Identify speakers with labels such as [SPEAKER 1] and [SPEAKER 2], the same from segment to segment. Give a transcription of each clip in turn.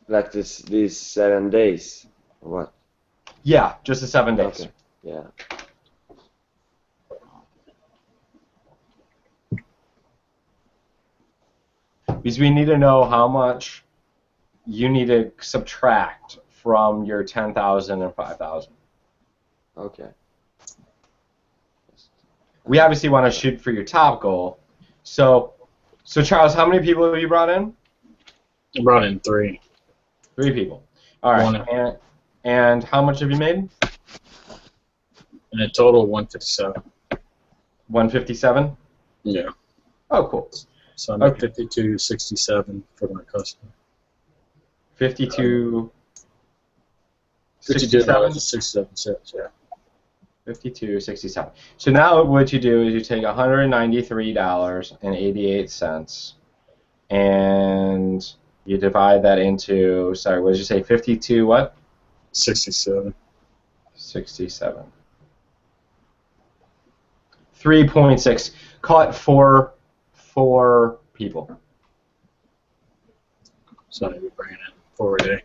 [SPEAKER 1] Like these 7 days, or what?
[SPEAKER 2] Yeah, just the 7 days.
[SPEAKER 1] Okay. Yeah.
[SPEAKER 2] Because we need to know how much you need to subtract from your 10,000 and 5,000.
[SPEAKER 1] Okay.
[SPEAKER 2] We obviously want to shoot for your top goal. So Charles, how many people have you brought in?
[SPEAKER 3] I brought in 3.
[SPEAKER 2] 3 people. All right. And how much have you made?
[SPEAKER 3] In a total, 157.
[SPEAKER 2] 157?
[SPEAKER 3] Yeah.
[SPEAKER 2] Oh, cool.
[SPEAKER 3] So I made 52.67 for my customer.
[SPEAKER 2] 52.
[SPEAKER 3] $52.67, yeah.
[SPEAKER 2] 52.67. So now what you do is you take $193.88 and you divide that into, sorry, what did you say, 52 what?
[SPEAKER 3] 67.
[SPEAKER 2] 67. 3.6. Call it four people.
[SPEAKER 3] So I would bring it in 4 a day.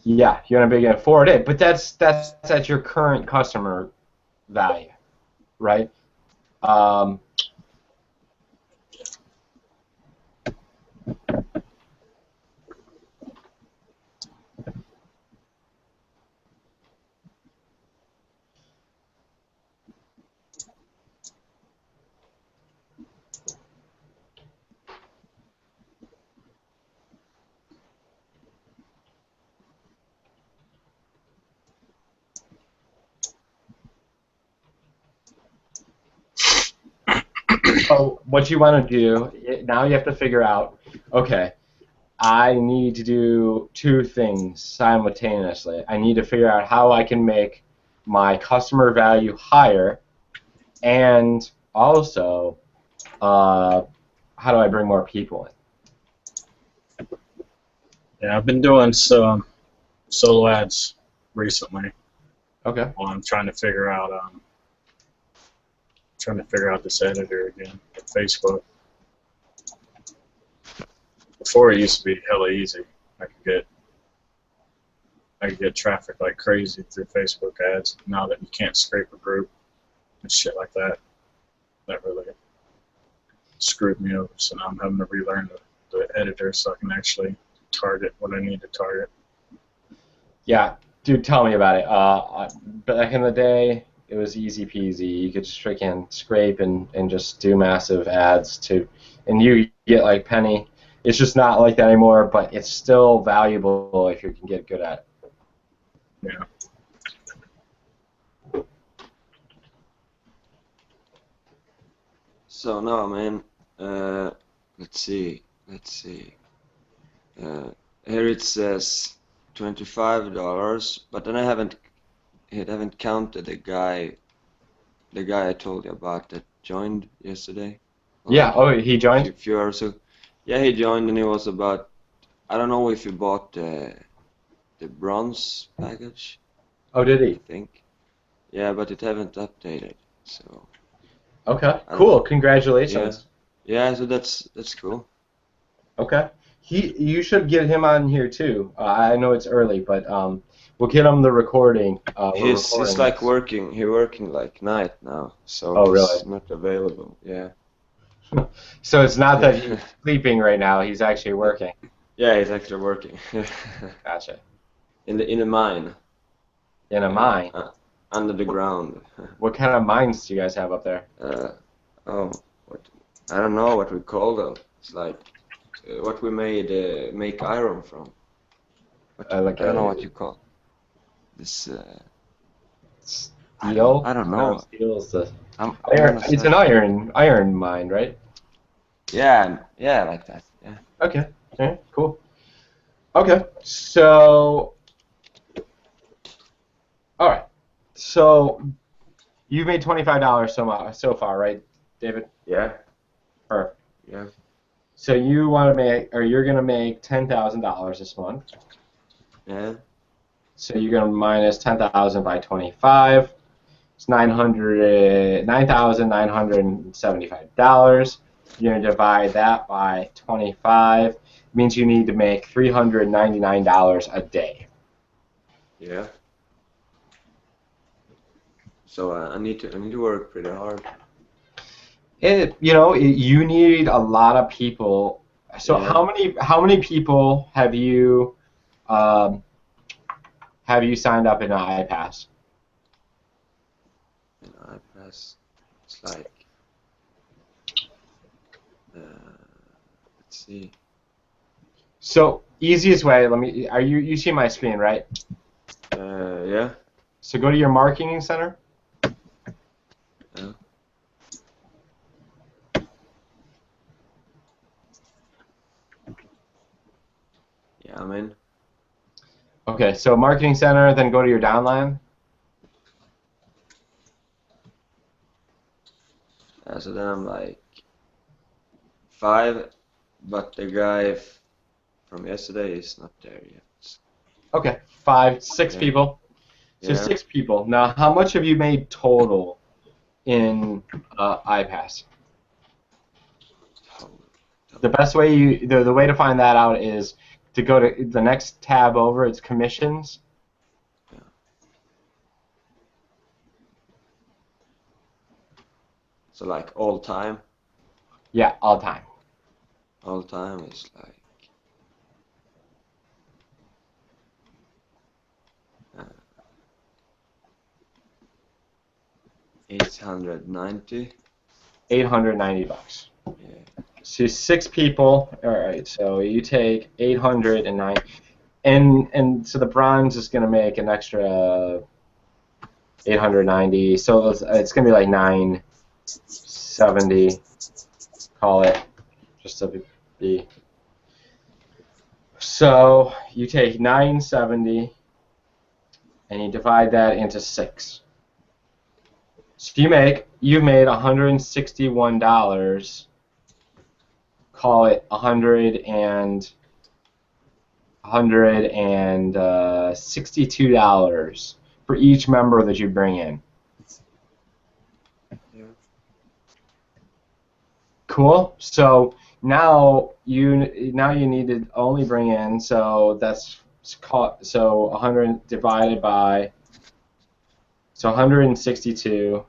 [SPEAKER 2] Yeah, you're gonna bring in 4 a day, but that's at your current customer value, right? So what you want to do, now you have to figure out, okay, I need to do 2 things simultaneously. I need to figure out how I can make my customer value higher, and also, how do I bring more people in?
[SPEAKER 3] Yeah, I've been doing some solo ads recently.
[SPEAKER 2] Okay.
[SPEAKER 3] Well, I'm trying to figure out this editor again at Facebook. Before it used to be hella easy. I could get traffic like crazy through Facebook ads. Now that you can't scrape a group and shit like that, that really screwed me over. So now I'm having to relearn the editor so I can actually target what I need to target.
[SPEAKER 2] Yeah, dude, tell me about it. Back in the day, it was easy peasy. You could just freaking scrape and just do massive ads and you get like penny. It's just not like that anymore, but it's still valuable if you can get good at it.
[SPEAKER 3] Yeah.
[SPEAKER 1] So now, man, let's see. Here it says $25, but then I haven't counted the guy I told you about that joined yesterday.
[SPEAKER 2] Yeah. Oh, he joined.
[SPEAKER 1] A few hours ago. Yeah, he joined, and he was about. I don't know if he bought the bronze package.
[SPEAKER 2] Oh, did he?
[SPEAKER 1] I think. Yeah, but it haven't updated. So.
[SPEAKER 2] Okay. Cool. Congratulations.
[SPEAKER 1] Yeah. So that's cool.
[SPEAKER 2] Okay. You should get him on here too. I know it's early, but we'll get him the recording.
[SPEAKER 1] He's like working. He's working like night now, so
[SPEAKER 2] oh,
[SPEAKER 1] he's
[SPEAKER 2] really?
[SPEAKER 1] not available. Yeah.
[SPEAKER 2] So it's not that he's sleeping right now. He's actually working.
[SPEAKER 1] Yeah, he's actually working.
[SPEAKER 2] Gotcha.
[SPEAKER 1] In the mine.
[SPEAKER 2] In a mine.
[SPEAKER 1] Under the ground.
[SPEAKER 2] What kind of mines do you guys have up there?
[SPEAKER 1] I don't know what we call them. It's like what we make iron from. I don't know what you call this.
[SPEAKER 2] Steel?
[SPEAKER 1] I don't know.
[SPEAKER 2] Steel is the iron. It's an iron mine, right?
[SPEAKER 1] Yeah, like that. Yeah.
[SPEAKER 2] Okay. Okay. Cool. Okay. So, all right. So, you've made $25 so far, right, David?
[SPEAKER 1] Yeah.
[SPEAKER 2] Perfect.
[SPEAKER 1] Yeah.
[SPEAKER 2] So you want to make, or you're gonna make $10,000 this month.
[SPEAKER 1] Yeah.
[SPEAKER 2] So you're gonna minus 10,000 by 25. It's $9,975. You're going to divide that by 25. It means you need to make $399 a day.
[SPEAKER 1] Yeah. So I need to work pretty hard.
[SPEAKER 2] You need a lot of people. So
[SPEAKER 1] Yeah.
[SPEAKER 2] how many people have you signed up in an iPass?
[SPEAKER 1] And I pass. It's like. Let's see.
[SPEAKER 2] So easiest way. You see my screen, right?
[SPEAKER 1] Yeah.
[SPEAKER 2] So go to your marketing center.
[SPEAKER 1] Yeah. Yeah, I'm in.
[SPEAKER 2] Okay, so marketing center, then go to your downline.
[SPEAKER 1] So then I'm like 5, but the guy from yesterday is not there yet.
[SPEAKER 2] Okay, six
[SPEAKER 1] Yeah.
[SPEAKER 2] people. So
[SPEAKER 1] Yeah.
[SPEAKER 2] 6 people. Now, how much have you made total in iPass? The best way the way to find that out is to go to the next tab over. It's commissions.
[SPEAKER 1] Yeah. So like all time.
[SPEAKER 2] Yeah, all time.
[SPEAKER 1] All time is like 890.
[SPEAKER 2] $890.
[SPEAKER 1] Yeah.
[SPEAKER 2] So 6 people. All right. So you take 809, and so the bronze is going to make an extra 890. So it's going to be like 970. Call it, just to be. So you take 970 and you divide that into 6. So you've made $161. Call it $162 for each member that you bring in.
[SPEAKER 1] Yeah.
[SPEAKER 2] Cool. So now you need to only bring in, so 100 divided by, so 162.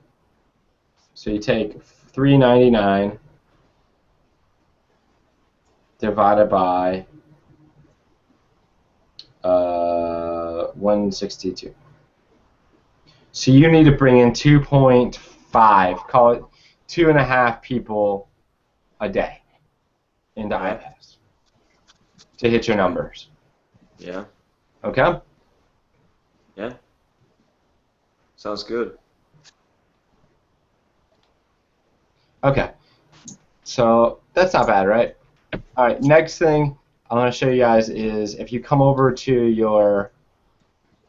[SPEAKER 2] So you take 399 divided by 162. So you need to bring in 2.5, call it 2.5 people a day into
[SPEAKER 1] Yeah.
[SPEAKER 2] iPass to hit your numbers.
[SPEAKER 1] Yeah.
[SPEAKER 2] Okay?
[SPEAKER 1] Yeah. Sounds good.
[SPEAKER 2] Okay. So that's not bad, right? All right, next thing I want to show you guys is if you come over to your,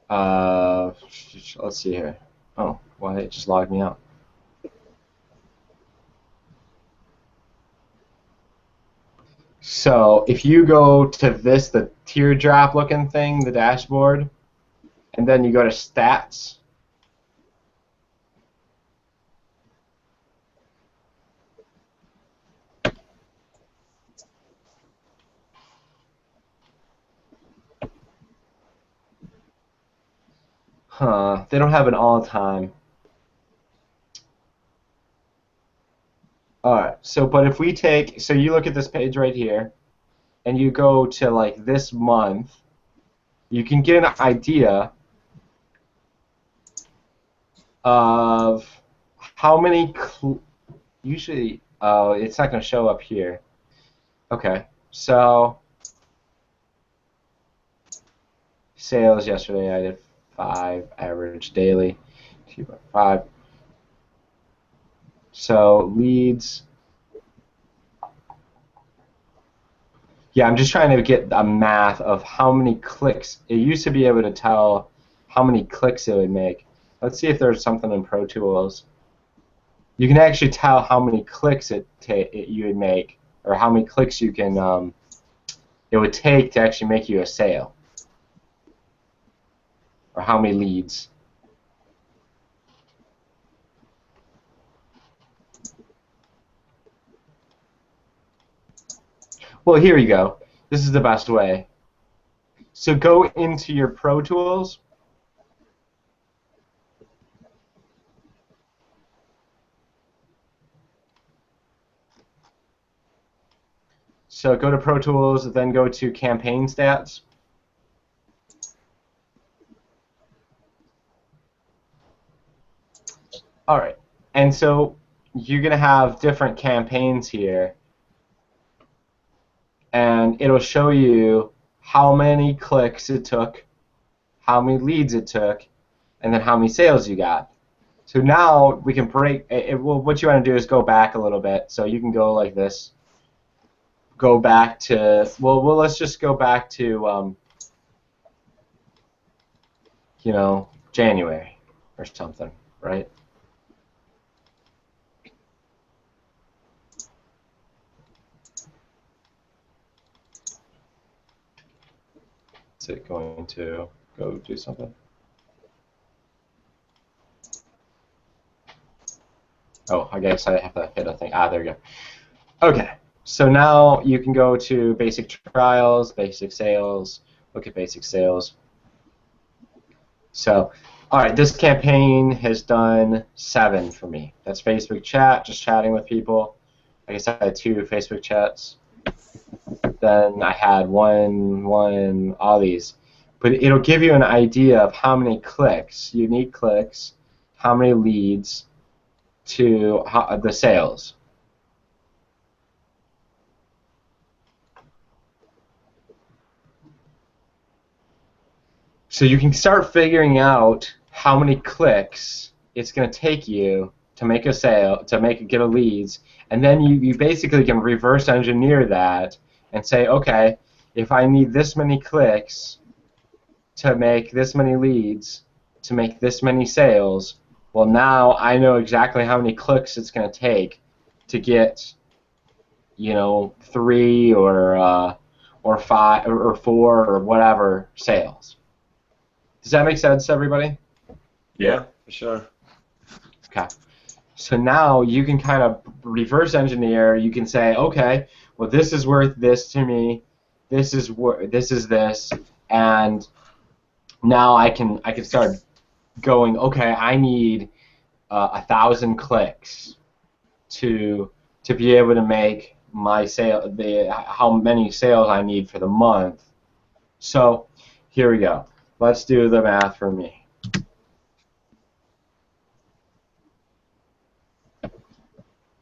[SPEAKER 2] let's see here. Oh, why it just logged me out. So if you go to the teardrop looking thing, the dashboard, and then you go to stats, they don't have an all-time. All right, but if we so you look at this page right here, and you go to like this month, you can get an idea of how many, usually, it's not going to show up here. Okay, so sales yesterday I did 5, average daily 2.5. So leads, yeah, I'm just trying to get a math of how many clicks. It used to be able to tell how many clicks it would make. Let's see if there's something in Pro Tools. You can actually tell how many clicks you would make, or how many clicks you can it would take to actually make you a sale, or how many leads. Well, here you go. This is the best way. So go into your Pro Tools. So go to Pro Tools, then go to Campaign Stats. All right. And so you're going to have different campaigns here. And it'll show you how many clicks it took, how many leads it took, and then how many sales you got. So now we can break. Well, what you want to do is go back a little bit. So you can go like this. Go back to let's just go back to you know, January or something, right? Is it going to go do something? Oh, I guess I have to hit a thing. Ah, there you go. Okay, so now you can go to basic trials, basic sales, look at basic sales. So, all right, this campaign has done 7 for me. That's Facebook chat, just chatting with people. I guess I had 2 Facebook chats. Then I had one, all these. But it'll give you an idea of how many clicks, unique clicks, how many leads to the sales. So you can start figuring out how many clicks it's going to take you to make a sale, get a leads, and then you basically can reverse engineer that and say, okay, if I need this many clicks to make this many leads, to make this many sales, well, now I know exactly how many clicks it's going to take to get, you know, 3 or 5 or 4 or whatever sales. Does that make sense, everybody?
[SPEAKER 3] Yeah.
[SPEAKER 1] For sure.
[SPEAKER 2] Okay. So now you can kind of reverse engineer. You can say, okay, well, this is worth this to me. This is this, and now I can start going. Okay, I need 1,000 clicks to be able to make my sale. How many sales I need for the month. So here we go. Let's do the math for me.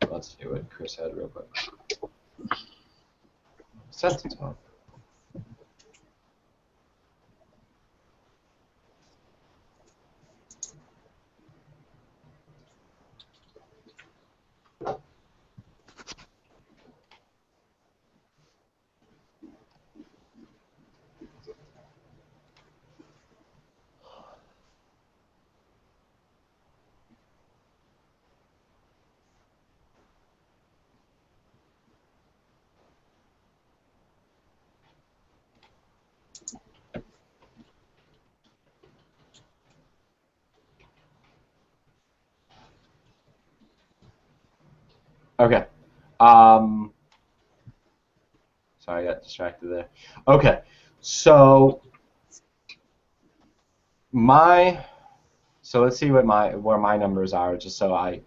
[SPEAKER 2] Let's see what Chris had real quick. Set it to him. Okay. Sorry, I got distracted there. Okay. So let's see what where my numbers are, just so I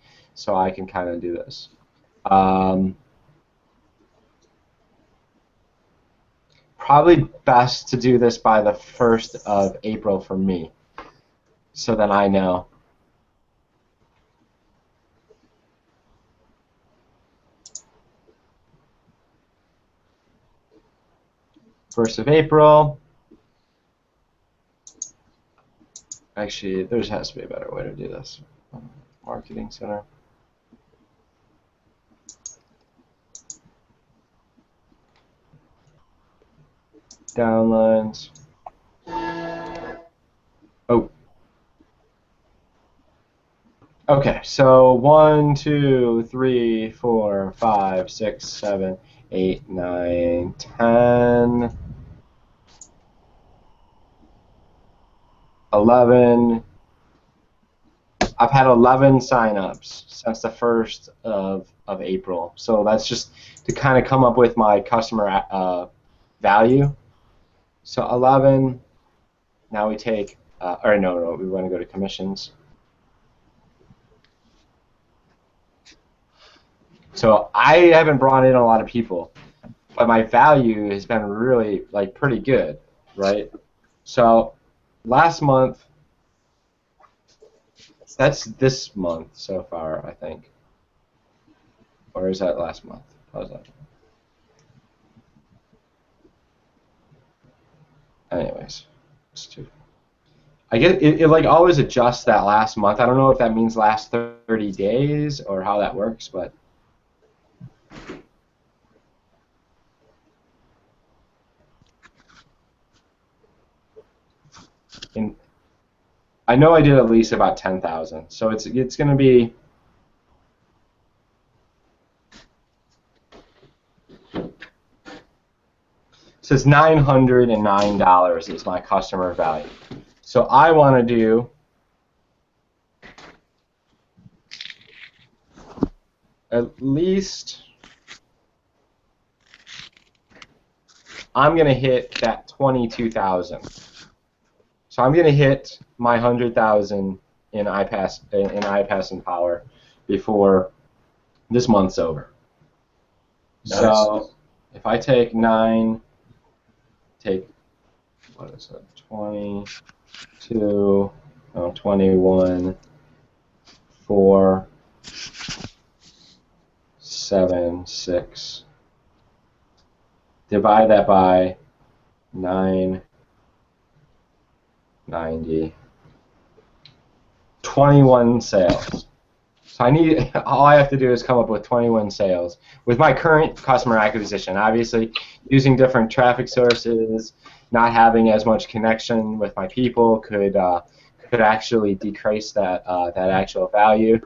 [SPEAKER 2] can kind of do this. Probably best to do this by the 1st of April for me, so then I know. First of April. Actually, there has to be a better way to do this. Marketing Center. Downlines. Oh. Okay, so 1, 2, 3, 4, 5, 6, 7, 8, 9, 10, 11. I've had 11 signups since the 1st of of April. So that's just to kind of come up with my customer value. So 11. Now we take, or no, we want to go to commissions. So I haven't brought in a lot of people, but my value has been really like pretty good, right? So last month, that's this month so far, I think. Or is that last month? How's that? Anyways, it's too. I guess it like always adjusts that last month. I don't know if that means last 30 days or how that works, but I know I did at least about 10,000. So it's going to be. It says $909 is my customer value. So I want to do at least, I'm going to hit that 22,000. So I'm going to hit my 100,000 in iPass and Power before this month's over. Nice. So if I take 9, what is it, 22, no, 21, 4, 7, 6, divide that by 990, 21 sales. So all I have to do is come up with 21 sales with my current customer acquisition. Obviously, using different traffic sources, not having as much connection with my people could actually decrease that actual value.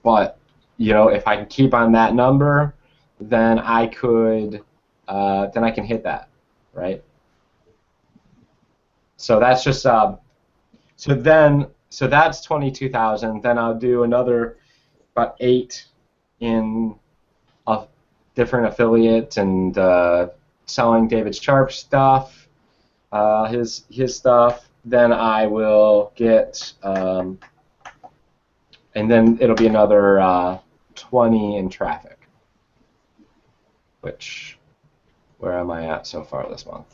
[SPEAKER 2] But if I can keep on that number, then I can hit that, right? So that's just so that's 22,000. Then I'll do another about 8 in different affiliate and selling David Sharp stuff, his stuff. Then I will get, and then it'll be another 20 in traffic. Where am I at so far this month?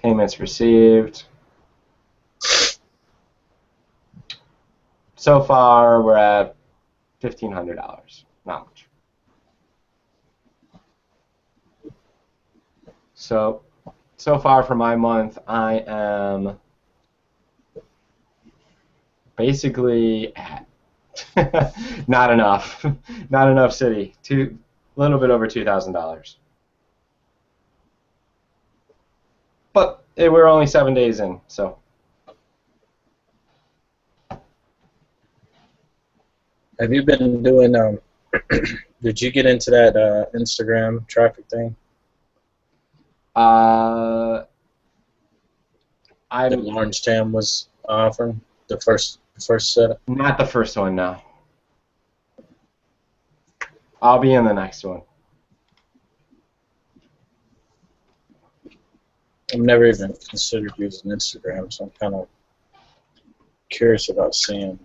[SPEAKER 2] Payments received. So far, we're at $1,500. Not much. So far for my month, I am basically at not enough. Not enough city. A little bit over $2,000. But we're only 7 days in, so.
[SPEAKER 3] Have you been doing? Did you get into that Instagram traffic thing?
[SPEAKER 2] That
[SPEAKER 3] Lawrence Tam was offering the first setup.
[SPEAKER 2] Not the first one, no. I'll be in the next one.
[SPEAKER 3] I've never even considered using Instagram, so I'm kind of curious about seeing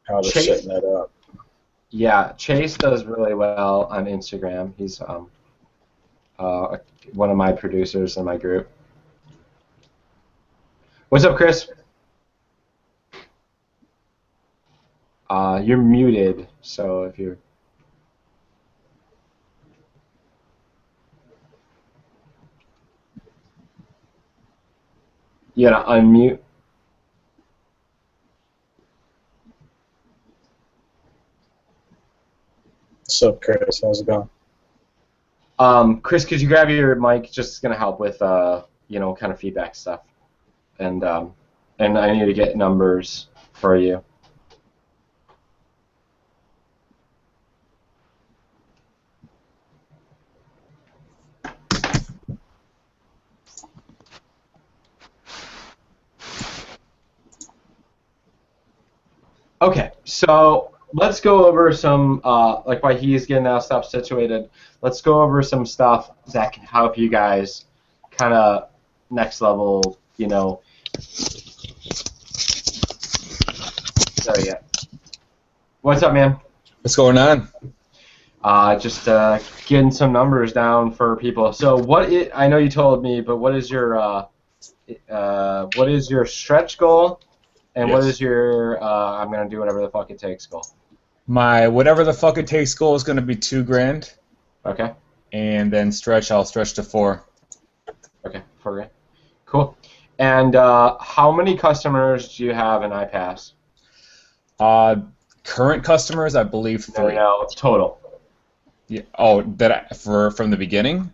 [SPEAKER 3] how they're setting that up.
[SPEAKER 2] Yeah, Chase does really well on Instagram. He's one of my producers in my group. What's up, Chris? You're muted, so if you're... You gotta unmute.
[SPEAKER 3] What's up, Chris? How's it going?
[SPEAKER 2] Chris, could you grab your mic? Just gonna help with kind of feedback stuff, and I need to get numbers for you. Okay, so let's go over some, like while he's getting that stuff situated, let's go over some stuff that can help you guys kind of next level, There you go. What's up, man?
[SPEAKER 4] What's going on?
[SPEAKER 2] Just getting some numbers down for people. So I know you told me, but what is your stretch goal? And what
[SPEAKER 4] Yes.
[SPEAKER 2] is your I'm gonna do whatever the fuck it takes goal?
[SPEAKER 4] My whatever the fuck it takes goal is going to be $2,000,
[SPEAKER 2] Okay.
[SPEAKER 4] and then I'll stretch to 4.
[SPEAKER 2] Okay. $4,000. Cool. And how many customers do you have in iPass?
[SPEAKER 4] Current customers, I believe 3.
[SPEAKER 2] No, total.
[SPEAKER 4] Yeah. Oh, from the beginning?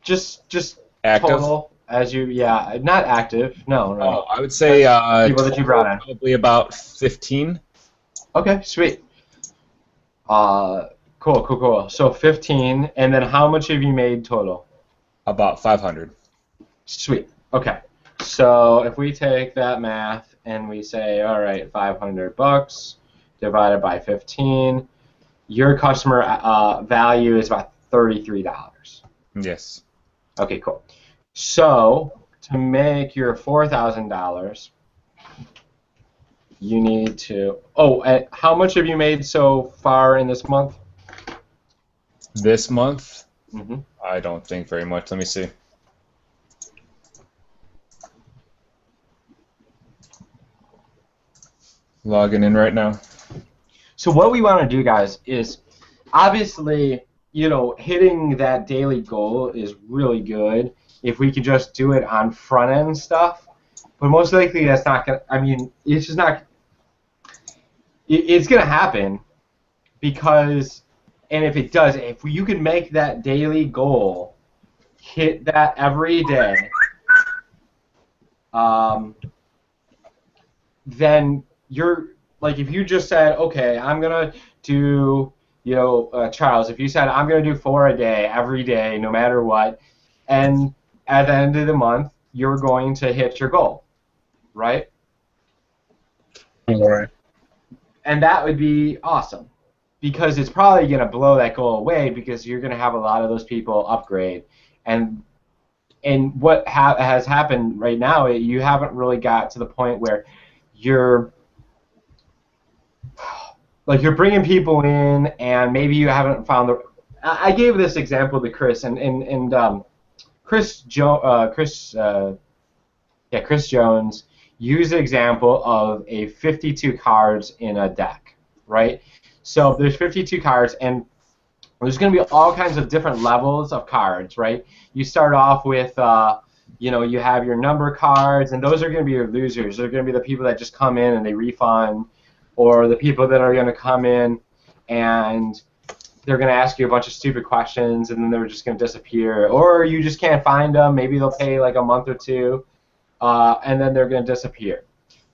[SPEAKER 2] Just
[SPEAKER 4] Active.
[SPEAKER 2] total not active. No.
[SPEAKER 4] Oh, I would say
[SPEAKER 2] People that you brought in.
[SPEAKER 4] probably about 15.
[SPEAKER 2] Okay, sweet. Cool. So 15, and then how much have you made total?
[SPEAKER 4] About 500.
[SPEAKER 2] Sweet. Okay. So if we take that math and we say, all right, $500 divided by 15, your customer value is about $33.
[SPEAKER 4] Yes.
[SPEAKER 2] Okay, cool. So to make your $4,000, you need to. Oh, and how much have you made so far in this month?
[SPEAKER 4] This month,
[SPEAKER 2] Mm-hmm.
[SPEAKER 4] I don't think very much. Let me see. Logging in right now.
[SPEAKER 2] So what we want to do, guys, is obviously, hitting that daily goal is really good if we could just do it on front end stuff. But most likely that's not gonna. I mean, it's just not. It's gonna happen because, and if it does, if you can make that daily goal, hit that every day, then you're like, if you just said, okay, I'm gonna do, Charles, if you said I'm gonna do 4 a day every day, no matter what, and at the end of the month you're going to hit your goal, right?
[SPEAKER 3] All right.
[SPEAKER 2] And that would be awesome, because it's probably gonna blow that goal away because you're gonna have a lot of those people upgrade, and what has happened right now, you haven't really got to the point where you're bringing people in, and maybe you haven't found the. I gave this example to Chris, and Chris Jones used the example of a 52 cards in a deck, right? So there's 52 cards, and there's going to be all kinds of different levels of cards, right? You start off with, you have your number cards, and those are going to be your losers. They're going to be the people that just come in and they refund, or the people that are going to come in and they're going to ask you a bunch of stupid questions, and then they're just going to disappear. Or you just can't find them. Maybe they'll pay like a month or two, and then they're going to disappear.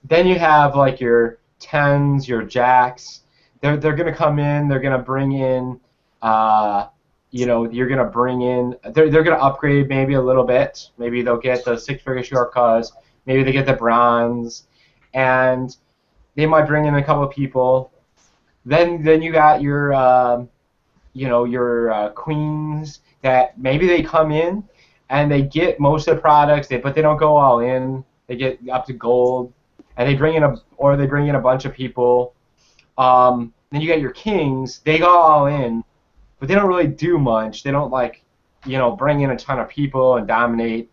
[SPEAKER 2] Then you have like your tens, your jacks. They're going to come in. They're going to bring in, you're going to bring in. They're going to upgrade maybe a little bit. Maybe they'll get the six-figure shortcuts. Maybe they get the bronze, and they might bring in a couple of people. Then you got your your queens that maybe they come in and they get most of the products, but they don't go all in. They get up to gold, and they bring in a bunch of people. Then you got your kings. They go all in, but they don't really do much. They don't bring in a ton of people and dominate.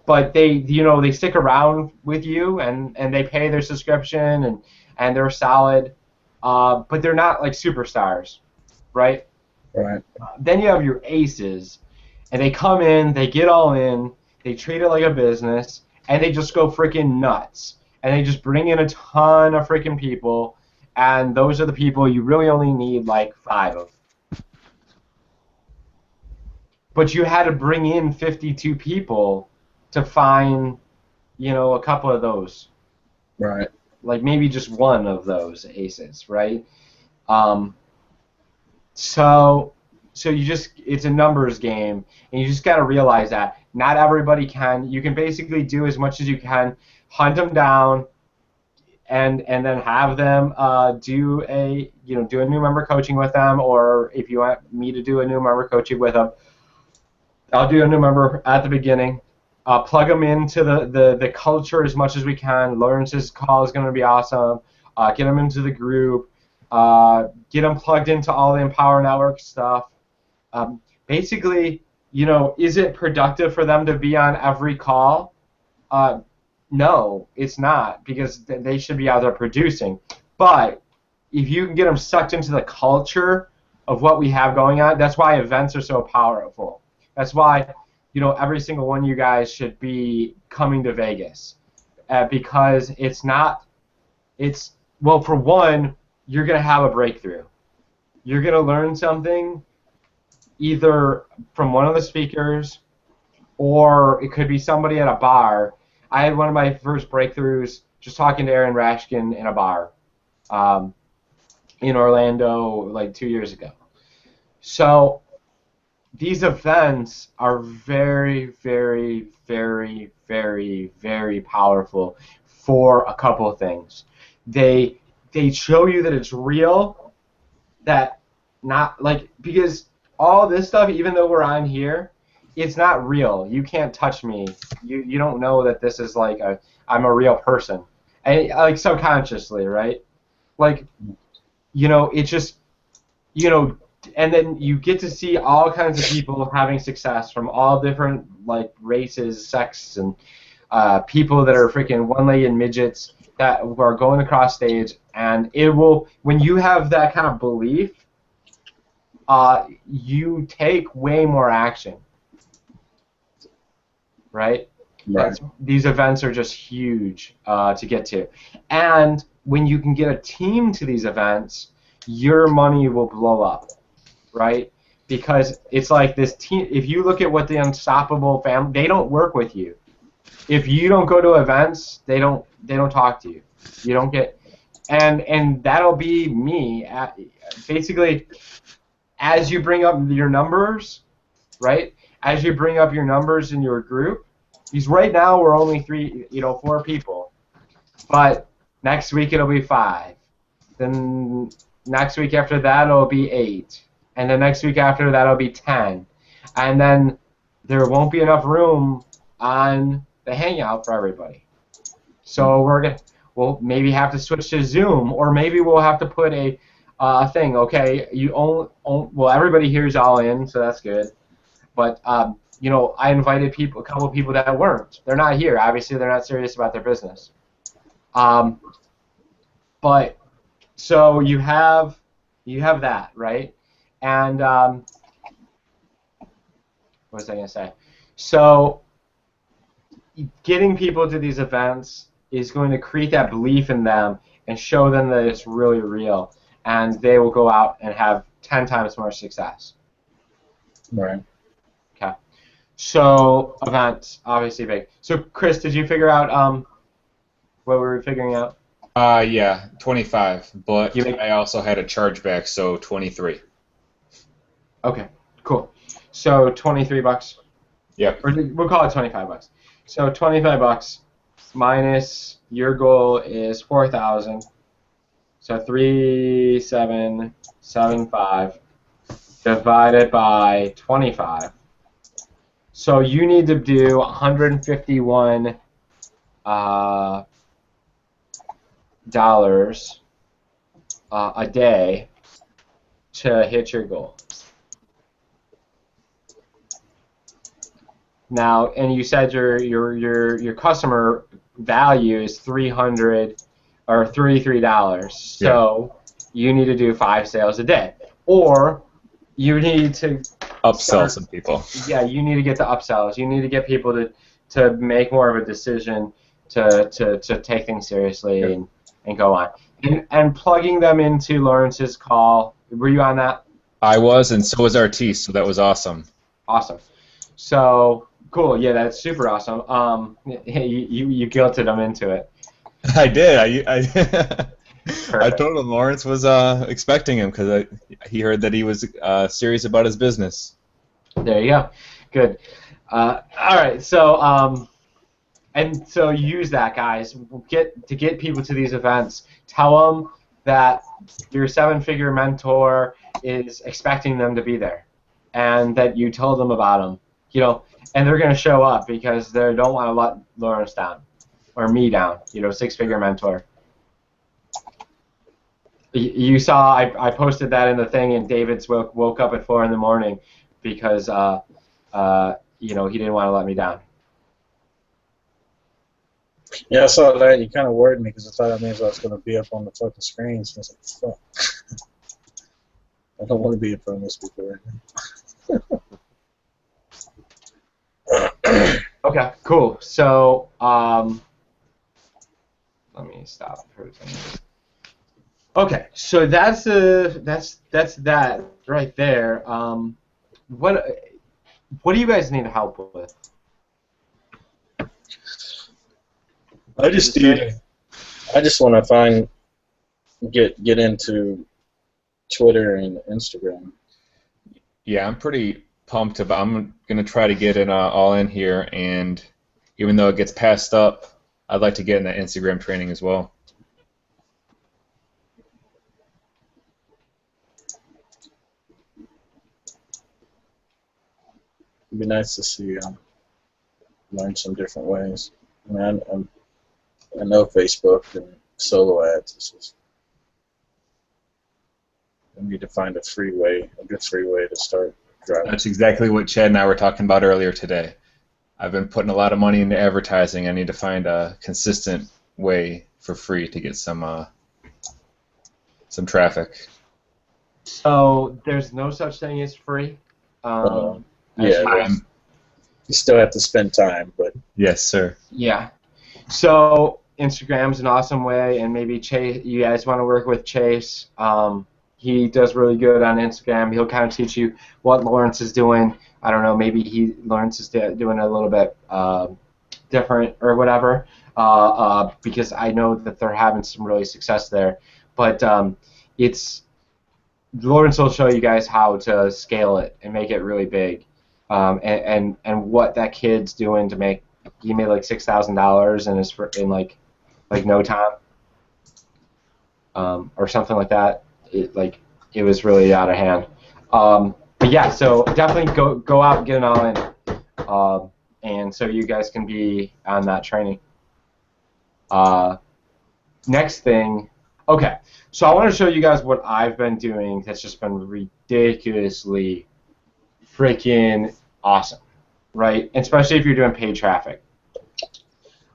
[SPEAKER 2] But they stick around with you, and they pay their subscription, and they're solid. But they're not like superstars, right?
[SPEAKER 3] Right.
[SPEAKER 2] Then you have your aces, and they come in, they get all in, they treat it like a business, and they just go freaking nuts. And they just bring in a ton of freaking people, and those are the people you really only need like 5 of. But you had to bring in 52 people to find, a couple of those.
[SPEAKER 3] Right.
[SPEAKER 2] Like maybe just one of those aces, right? So it's a numbers game, and you just got to realize that not everybody can. You can basically do as much as you can, hunt them down, and then have them do a new member coaching with them, or if you want me to do a new member coaching with them, I'll do a new member at the beginning. Plug them into the culture as much as we can. Lawrence's call is going to be awesome. Get them into the group. Get them plugged into all the Empower Network stuff. Basically, is it productive for them to be on every call? No, it's not, because they should be out there producing. But if you can get them sucked into the culture of what we have going on, that's why events are so powerful. That's why, every single one of you guys should be coming to Vegas, because well, for one, you're going to have a breakthrough. You're going to learn something either from one of the speakers, or it could be somebody at a bar. I had one of my first breakthroughs just talking to Aaron Rashkin in a bar in Orlando like 2 years ago. So these events are very, very, very, very, very powerful for a couple of things. They show you that it's real, that not like, because all this stuff, even though we're on here, it's not real. You can't touch me. You don't know that this is like I'm a real person, and like subconsciously, right? Like, it just, and then you get to see all kinds of people having success from all different like races, sects, and people that are freaking one-legged midgets that are going across stage, and it will, when you have that kind of belief, you take way more action, right?
[SPEAKER 3] Right.
[SPEAKER 2] These events are just huge to get to, and when you can get a team to these events, your money will blow up, right? Because it's like this team. If you look at what the Unstoppable family, they don't work with you. If you don't go to events, they don't talk to you. You don't get, and that'll be me. Basically, as you bring up your numbers, right? As you bring up your numbers in your group, because right now we're only 4 people, but next week it'll be 5. Then next week after that it'll be 8, and the next week after that it'll be 10, and then there won't be enough room on the Hangout for everybody. So we'll maybe have to switch to Zoom, or maybe we'll have to put a thing. Okay, well, everybody here is all in, so that's good. But I invited a couple of people that weren't. They're not here. Obviously, they're not serious about their business. But so you have that, right? And what was I gonna say? So getting people to these events is going to create that belief in them and show them that it's really real, and they will go out and have 10 times more success.
[SPEAKER 3] Right.
[SPEAKER 2] Okay. So events, obviously big. So Chris, did you figure out what we were figuring out?
[SPEAKER 4] Yeah, 25, but
[SPEAKER 2] You-
[SPEAKER 4] I also had a chargeback, so 23.
[SPEAKER 2] Okay, cool. So $23.
[SPEAKER 4] Yep.
[SPEAKER 2] Or we'll call it $25. So $25 minus your goal is 4,000. So 3,775 divided by 25. So you need to do 151 dollars a day to hit your goal. Now, and you said your customer value is $300 or $33. So you need to do 5 sales a day, or you need to
[SPEAKER 4] upsell some people.
[SPEAKER 2] Yeah, you need to get to upsells. You need to get people to make more of a decision to take things seriously and go on. And plugging them into Lawrence's call. Were you on that?
[SPEAKER 4] I was, and so was Artis, so that was awesome.
[SPEAKER 2] Awesome. So cool. Yeah, that's super awesome. You guilted them into it.
[SPEAKER 4] I did. I
[SPEAKER 2] Perfect.
[SPEAKER 4] told him Lawrence was expecting him because he heard that he was serious about his business.
[SPEAKER 2] There you go. Good. All right. So and so use that, guys. Get people to these events. Tell them that your 7-figure mentor is expecting them to be there, and that you told them about them. You know, and they're going to show up because they don't want to let Lawrence down or me down. You know, 6-figure mentor. You saw I posted that in the thing, and David's woke up at 4 in the morning because you know, he didn't want to let me down.
[SPEAKER 3] Yeah, I saw that. You kind of worried me because I thought that means I was going to be up on the fucking screen. So I was like, fuck. I don't want to be in front of those people right now.
[SPEAKER 2] Okay, cool. So let me stop for a second. Okay, so that's that right there. What do you guys need help with?
[SPEAKER 3] I just want to get into Twitter and Instagram.
[SPEAKER 4] Yeah, I'm pretty pumped about. I'm gonna try to get it all in here, and even though it gets passed up, I'd like to get in that Instagram training as well.
[SPEAKER 3] It'd be nice to see learn some different ways. I mean, I know Facebook and solo ads. It's just, I need to find a good free way to start driving.
[SPEAKER 4] That's exactly what Chad and I were talking about earlier today. I've been putting a lot of money into advertising. I need to find a consistent way for free to get some traffic.
[SPEAKER 2] So there's no such thing as free.
[SPEAKER 3] Yeah, you still have to spend time, but
[SPEAKER 4] Yes, sir.
[SPEAKER 2] Yeah. So Instagram's an awesome way, and maybe Chase. You guys want to work with Chase? He does really good on Instagram. He'll kind of teach you what Lawrence is doing. I don't know. Maybe Lawrence is doing it a little bit different or whatever. Because I know that they're having some really success there. But Lawrence will show you guys how to scale it and make it really big. And what that kid's doing to make. He made like $6,000 in like no time, or something like that. It was really out of hand. But yeah, so definitely go out and get it all in, and so you guys can be on that training. Next thing, okay. So I want to show you guys what I've been doing that's just been ridiculously freaking awesome, right? Especially if you're doing paid traffic.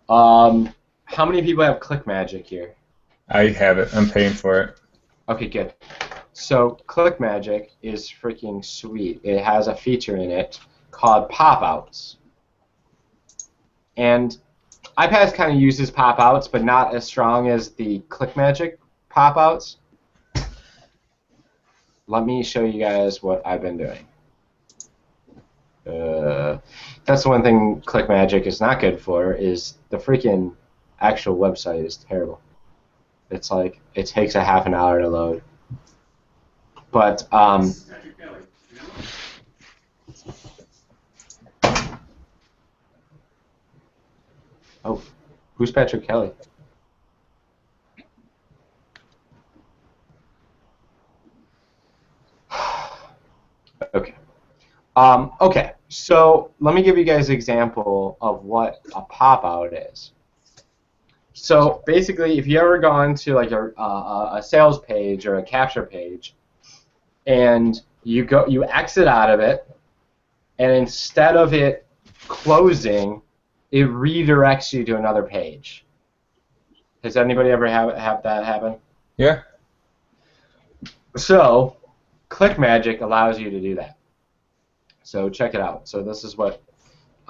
[SPEAKER 2] How many people have ClickMagick here?
[SPEAKER 4] I have it. I'm paying for it.
[SPEAKER 2] Okay, good. So ClickMagick is freaking sweet. It has a feature in it called pop-outs. And iPads kind of uses pop-outs, but not as strong as the ClickMagick pop-outs. Let me show you guys what I've been doing. That's the one thing ClickMagick is not good for, is the freaking actual website is terrible. It's like, it takes a half an hour to load. But, oh, who's Patrick Kelly? Okay. Okay, so let me give you guys an example of what a pop-out is. So basically, if you ever gone to like a sales page or a capture page, and you exit out of it, and instead of it closing, it redirects you to another page. Has anybody ever have that happen?
[SPEAKER 4] Yeah.
[SPEAKER 2] So ClickMagick allows you to do that. So check it out. So this is what.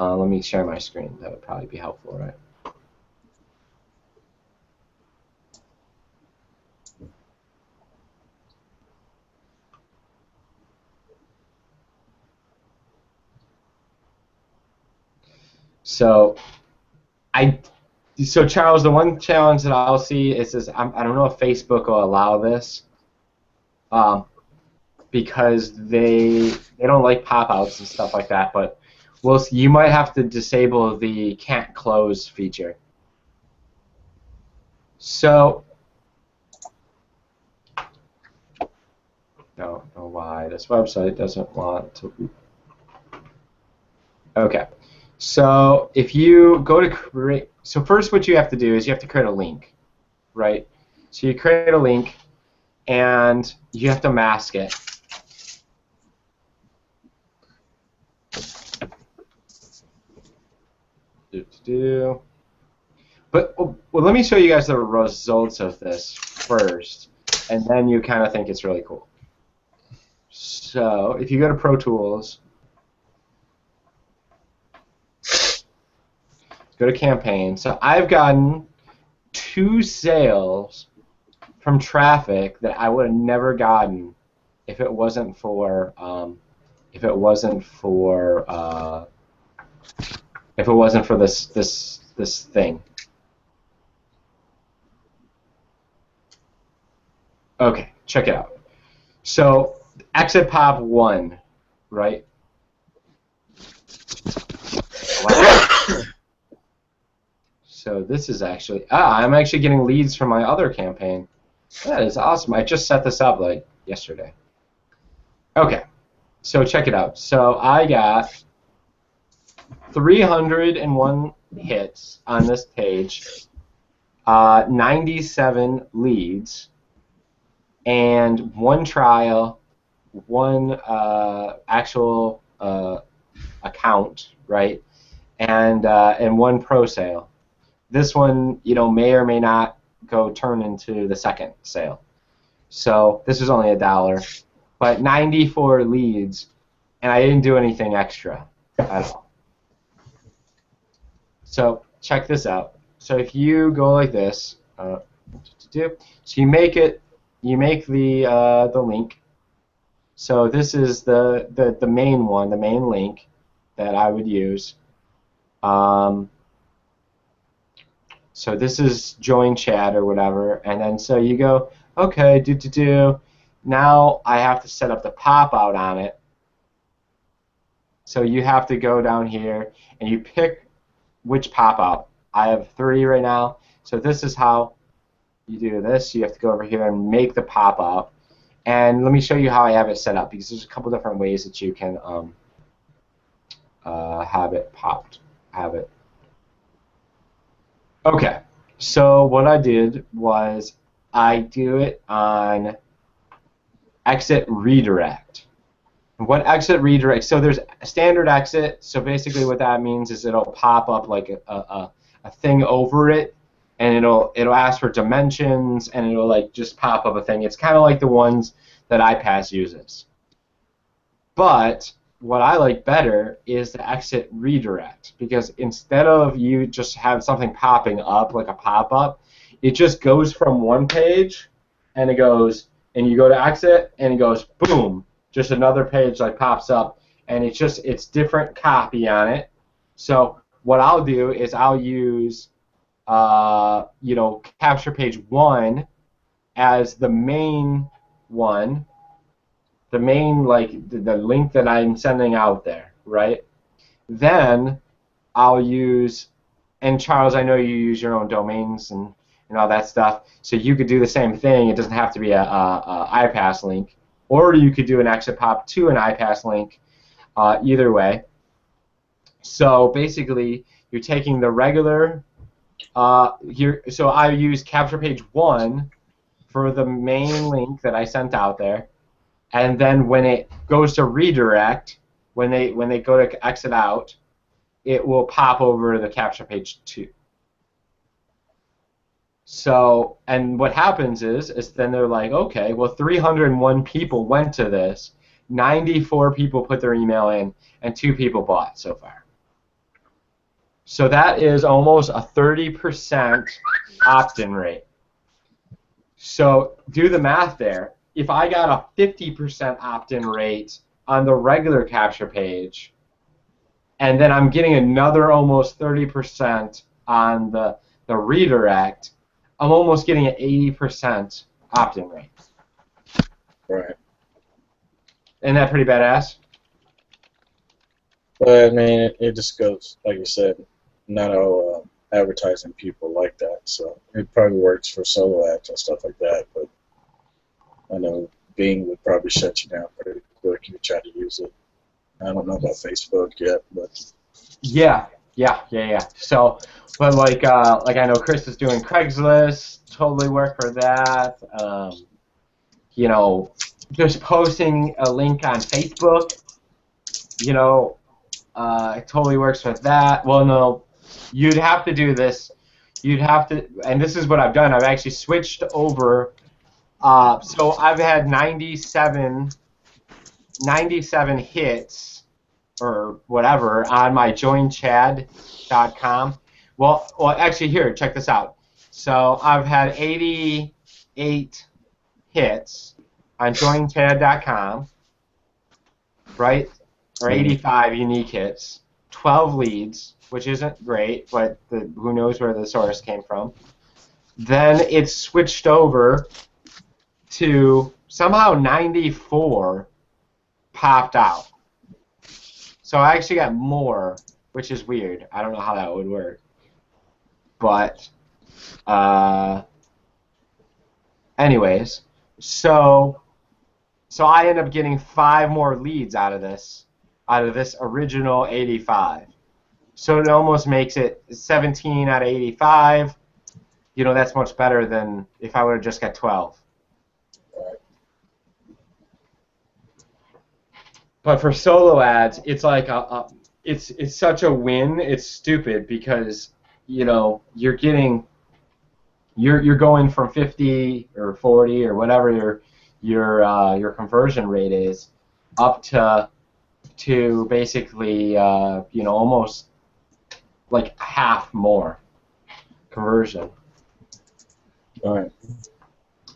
[SPEAKER 2] Let me share my screen. That would probably be helpful, right? So so Charles, the one challenge that I'll see is I don't know if Facebook will allow this, because they don't like pop-outs and stuff like that. But you might have to disable the can't close feature. So don't know why this website doesn't want to. Okay. So if you go to create, so first what you have to do is you have to create a link, right? So you create a link and you have to mask it. But well, let me show you guys the results of this first, and then you kind of think it's really cool. So if you go to Pro Tools, go to campaign. So I've gotten 2 sales from traffic that I would have never gotten if it wasn't for this thing. Okay, check it out. So exit pop 1, right? Wow. So this is actually, I'm actually getting leads from my other campaign. That is awesome. I just set this up like yesterday. Okay, so check it out. So I got 301 hits on this page, 97 leads, and 1 trial, 1 actual account, right, and 1 pro sale. This one, may or may not turn into the second sale. So this was only $1, but 94 leads, and I didn't do anything extra at all. So check this out. So if you go like this, so you make the link. So this is the main one, the main link that I would use. So this is join chat or whatever, and then so you go, okay, now I have to set up the pop-out on it. So you have to go down here and you pick which pop-out. I have 3 right now, so this is how you do this. You have to go over here and make the pop-out. And let me show you how I have it set up, because there's a couple different ways that you can have it popped. Okay, so what I did was I do it on exit redirect. What exit redirect? So there's a standard exit. So basically, what that means is it'll pop up like a thing over it, and it'll ask for dimensions, and it'll like just pop up a thing. It's kind of like the ones that iPass uses. But what I like better is the exit redirect, because instead of you just have something popping up like a pop-up, it just goes from one page, and it goes, and you go to exit, and it goes boom, just another page like pops up, and it's different copy on it. So what I'll do is I'll use capture page 1 as the main one, the main, like the link that I'm sending out there, right? Then I'll use, and Charles, I know you use your own domains and all that stuff, so you could do the same thing. It doesn't have to be a iPass link, or you could do an exit pop to an iPass link. Either way. So basically, you're taking the regular. So I use capture page 1 for the main link that I sent out there. And then when it goes to redirect, when they go to exit out, it will pop over the capture page 2. So, and what happens is then they're like, okay, well 301 people went to this. 94 people put their email in, and 2 people bought so far. So that is almost a 30% opt-in rate. So do the math there. If I got a 50% opt-in rate on the regular capture page, and then I'm getting another almost 30% on the redirect, I'm almost getting an 80% opt-in rate.
[SPEAKER 3] Right.
[SPEAKER 2] Isn't that pretty badass?
[SPEAKER 3] But I mean, it just goes like you said. Not all advertising people like that, so it probably works for solo ads and stuff like that. But I know Bing would probably shut you down pretty quick if you try to use it. I don't know about Facebook yet, but
[SPEAKER 2] Yeah. So, but like I know Chris is doing Craigslist, totally work for that. You know, just posting a link on Facebook, you know, it totally works for that. Well, no, you'd have to do this. You'd have to, and this is what I've done. I've actually switched over. So I've had 97 hits or whatever on my joinchad.com. Well, actually, here, check this out. So I've had 88 hits on joinchad.com, right? Or 85 unique hits, 12 leads, which isn't great, but who knows where the source came from. Then it's switched over to somehow 94 popped out. So I actually got more, which is weird. I don't know how that would work. But, anyways, so I end up getting 5 more leads out of this original 85. So it almost makes it 17 out of 85. You know, that's much better than if I would have just got 12. But for solo ads, it's like it's such a win. It's stupid because, you know, you're going from 50 or 40 or whatever your conversion rate is up to basically you know, almost like half more conversion.
[SPEAKER 3] all right.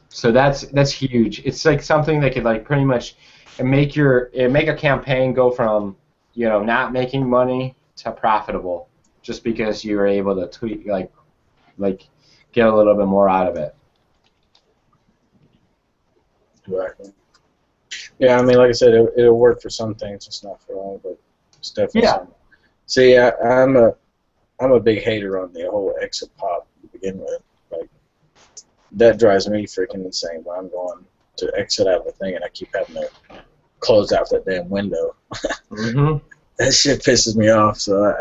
[SPEAKER 2] So that's huge. It's like something that could like pretty much make a campaign go from, you know, not making money to profitable, just because you were able to tweak like get a little bit more out of it.
[SPEAKER 3] Exactly. Yeah, I mean, like I said, it'll work for some things. It's not for all, but it's definitely.
[SPEAKER 2] Yeah.
[SPEAKER 3] Some. See, I'm a big hater on the whole exit pop to begin with. Like, that drives me freaking insane when I'm going to exit out of the thing and I keep having to close out that damn window.
[SPEAKER 2] Mm-hmm.
[SPEAKER 3] That shit pisses me off. So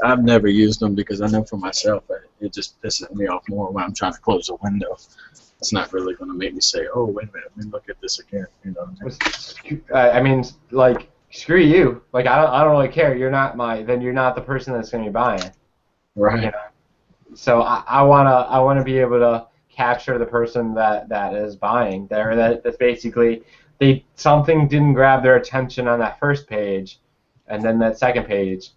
[SPEAKER 3] I've never used them because I know for myself it just pisses me off more when I'm trying to close a window. It's not really going to make me say, oh, wait a minute, let me look at this again. You know.
[SPEAKER 2] I mean, like, screw you. Like, I don't really care. You're not the person that's going to be buying.
[SPEAKER 3] Right.
[SPEAKER 2] You know? So I wanna be able to capture the person that is buying there. That's basically something didn't grab their attention on that first page, and then that second page.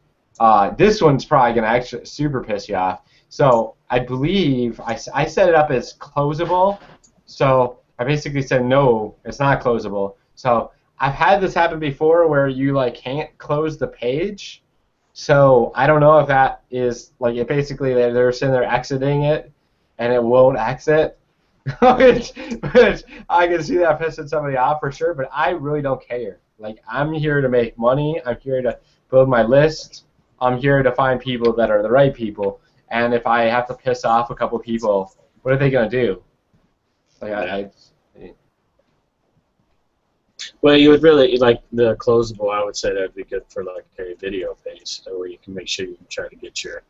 [SPEAKER 2] This one's probably gonna actually super piss you off. So I believe I set it up as closable. So I basically said no, it's not closable. So I've had this happen before where you like can't close the page. So I don't know if that is like it basically they're sitting there exiting it and it won't exit. But I can see that pissing somebody off for sure, but I really don't care. Like, I'm here to make money. I'm here to build my list. I'm here to find people that are the right people. And if I have to piss off a couple people, what are they going to do? Like,
[SPEAKER 3] Well, you would really like the closable. I would say that'd be good for like a video page, where you can make sure you can try to get your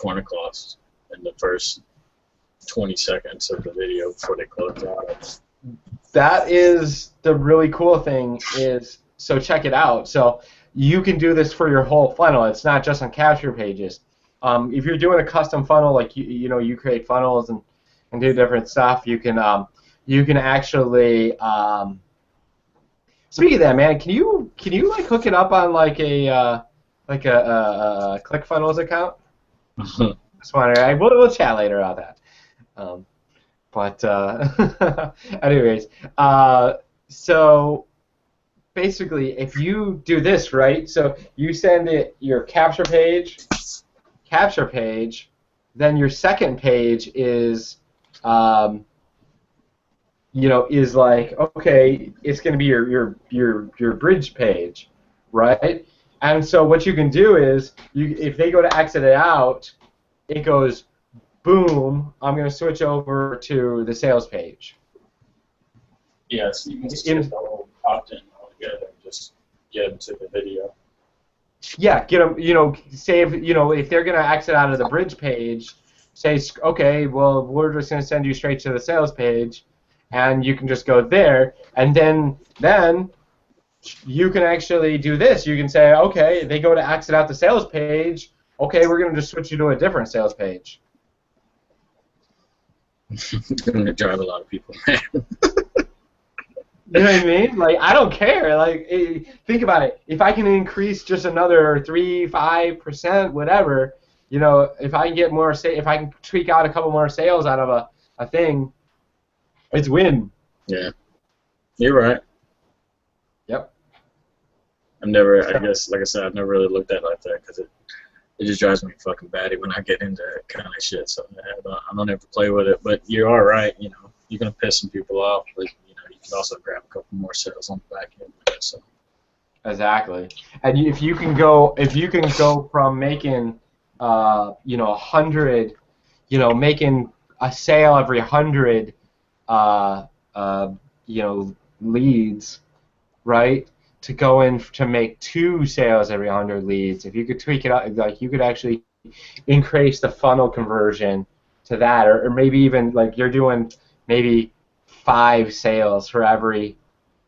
[SPEAKER 3] point across in the first 20 seconds of the video before they close out.
[SPEAKER 2] That is the really cool thing is, so check it out. So you can do this for your whole funnel. It's not just on capture pages. If you're doing a custom funnel, like you create funnels and do different stuff, you can actually Speaking of that, man, can you like hook it up on like a ClickFunnels account? Just wondering. We'll chat later about that. Anyways, so basically, if you do this right, so you send it your capture page, then your second page is, is like, okay, it's going to be your bridge page, right? And so what you can do is, if they go to exit it out, it goes, boom, I'm going to switch over to the sales page.
[SPEAKER 3] Yes, you can skip the whole opt-in altogether and just get them to the video.
[SPEAKER 2] Yeah, get them, say if they're going to exit out of the bridge page, say, okay, well, we're just going to send you straight to the sales page, and you can just go there, and then you can actually do this. You can say, okay, they go to exit out the sales page, okay, we're going to just switch you to a different sales page.
[SPEAKER 3] It's going to drive a lot of people mad.
[SPEAKER 2] You know what I mean? Like, I don't care. Like, think about it. If I can increase just another 3-5%, whatever, if I can get more, if I can tweak out a couple more sales out of a thing, it's win.
[SPEAKER 3] Yeah, you're right.
[SPEAKER 2] Yep.
[SPEAKER 3] I guess, like I said, I've never really looked at it like that because it just drives me fucking batty when I get into that kind of shit. So I don't ever play with it. But you are right. You're gonna piss some people off, but you can also grab a couple more sales on the back end. So.
[SPEAKER 2] Exactly. And if you can go from making 100, making a sale every 100 leads, right? To go in to make 2 sales every 100 leads. If you could tweak it out, like you could actually increase the funnel conversion to that, or maybe even like you're doing maybe 5 sales for every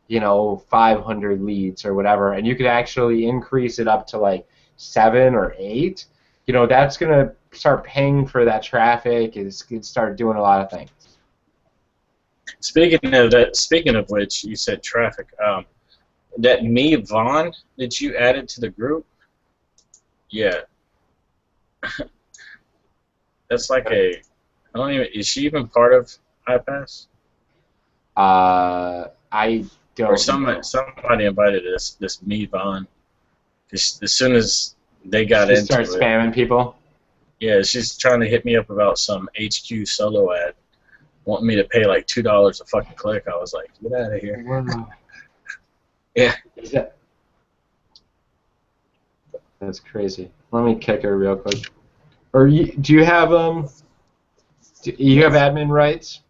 [SPEAKER 2] 500 leads or whatever, and you could actually increase it up to like 7 or 8. That's gonna start paying for that traffic. It's gonna start doing a lot of things.
[SPEAKER 3] Speaking of which, you said traffic. That me Vaughn that you added to the group, yeah, that's like I don't even. Is she even part of iPass?
[SPEAKER 2] I don't.
[SPEAKER 3] Or somebody invited this me Vaughn. As soon as they got into it,
[SPEAKER 2] start spamming people.
[SPEAKER 3] Yeah, she's trying to hit me up about some HQ solo ad, wanting me to pay like $2 a fucking click. I was like, get out of here.
[SPEAKER 2] Wow.
[SPEAKER 3] Yeah.
[SPEAKER 2] That's crazy. Let me kick her real quick. Or do you have do you have admin rights?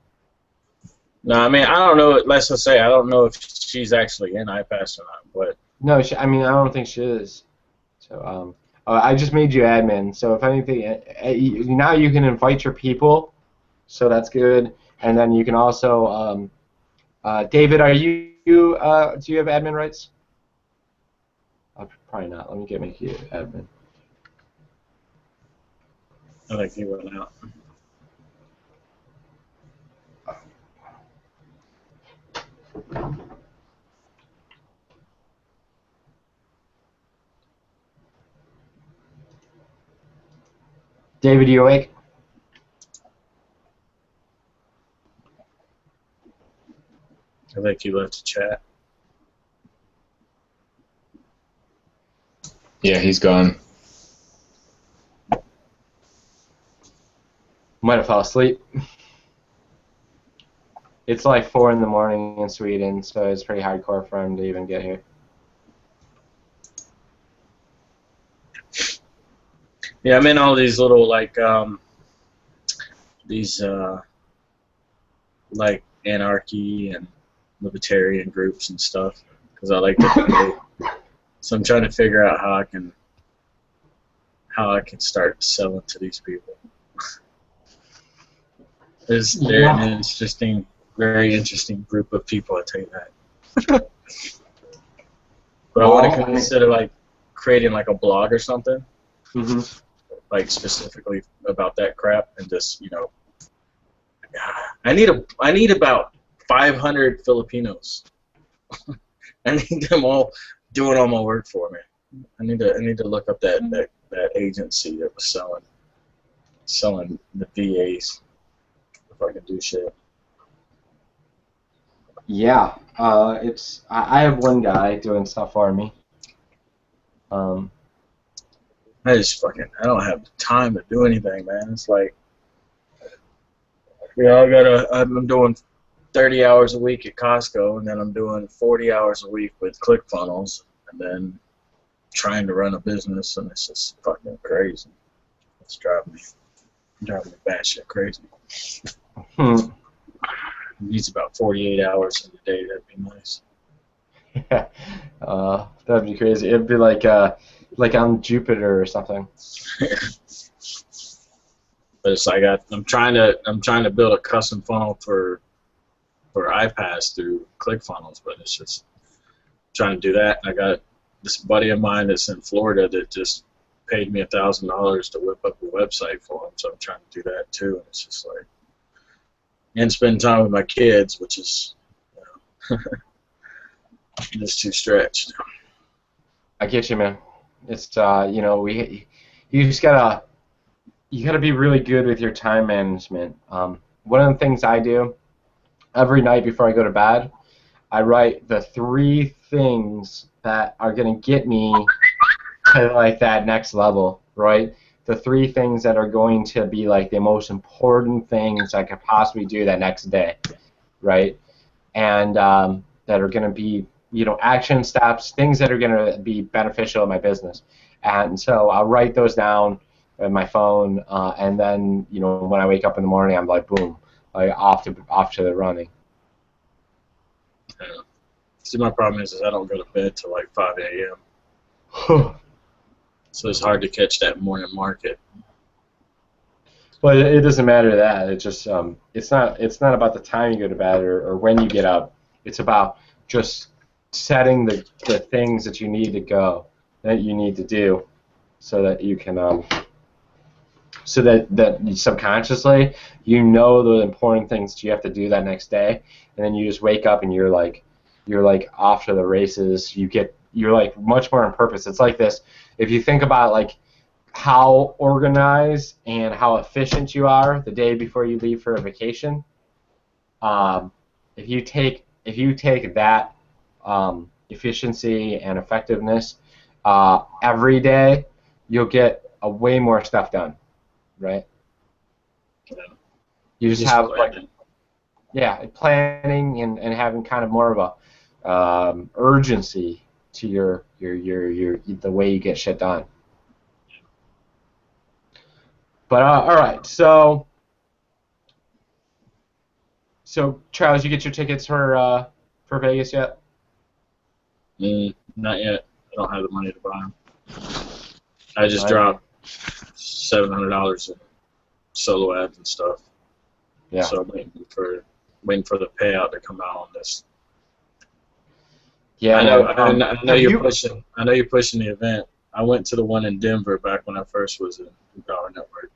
[SPEAKER 3] No, I mean I don't know. Let's just say I don't know if she's actually in iPass or not. But
[SPEAKER 2] no, I don't think she is. So I just made you admin. So if anything, now you can invite your people. So that's good. And then you can also, David, do you have admin rights? Probably not. Let me make you admin.
[SPEAKER 3] I think he went out.
[SPEAKER 2] David, you awake?
[SPEAKER 3] I think he left the chat.
[SPEAKER 4] Yeah, he's gone.
[SPEAKER 2] Might have fell asleep. It's like 4 in the morning in Sweden, so it's pretty hardcore for him to even get here.
[SPEAKER 3] Yeah, I'm in all these little like like anarchy and libertarian groups and stuff because I like to debate. So I'm trying to figure out how I can start selling to these people. They're an interesting, very interesting group of people. I tell you that. But I want to consider like creating like a blog or something, like specifically about that crap, and just I need about 500 Filipinos I need them all doing all my work for me. I need to look up that agency that was selling the VAs if I can do shit.
[SPEAKER 2] Yeah, I have one guy doing stuff for me.
[SPEAKER 3] I don't have the time to do anything, man. It's like, I'm doing 30 hours a week at Costco, and then I'm doing 40 hours a week with ClickFunnels, and then trying to run a business, and it's just fucking crazy. It's driving me batshit crazy. Needs about 48 hours in a day. That'd be nice.
[SPEAKER 2] That'd be crazy. It'd be like on Jupiter or something.
[SPEAKER 3] But it's like I'm trying to build a custom funnel for iPass through ClickFunnels, but it's just trying to do that. And I got this buddy of mine that's in Florida that just paid me $1,000 to whip up a website for him, so I'm trying to do that too. And it's just like, and spend time with my kids, which is just too stretched.
[SPEAKER 2] I get you, man. It's you just gotta be really good with your time management. One of the things I do every night before I go to bed, I write the 3 things that are gonna get me to like that next level, right? The 3 things that are going to be like the most important things I could possibly do that next day, right? And that are going to be, action steps, things that are going to be beneficial in my business. And so I'll write those down on my phone, and then, when I wake up in the morning, I'm like, boom, like off to the running.
[SPEAKER 3] Yeah. See, my problem is I don't go to bed till like 5 a.m. So it's hard to catch that morning market.
[SPEAKER 2] Well, it doesn't matter that. It's just it's not about the time you go to bed or when you get up. It's about just setting the things that you need to do, so that you can so that subconsciously the important things that you have to do that next day, and then you just wake up and you're like off to the races. You're like much more on purpose. It's like this. If you think about like how organized and how efficient you are the day before you leave for a vacation, if you take that efficiency and effectiveness every day, you'll get way more stuff done, right? You just have planning and having kind of more of a urgency to your the way you get shit done. But all right, so Charles, you get your tickets for Vegas yet?
[SPEAKER 3] Not yet. I don't have the money to buy them. I just dropped $700 in solo ads and stuff.
[SPEAKER 2] Yeah.
[SPEAKER 3] So I'm waiting for the payout to come out on this.
[SPEAKER 2] Yeah,
[SPEAKER 3] I know you're pushing. I know you're pushing the event. I went to the one in Denver back when I first was in Power Network,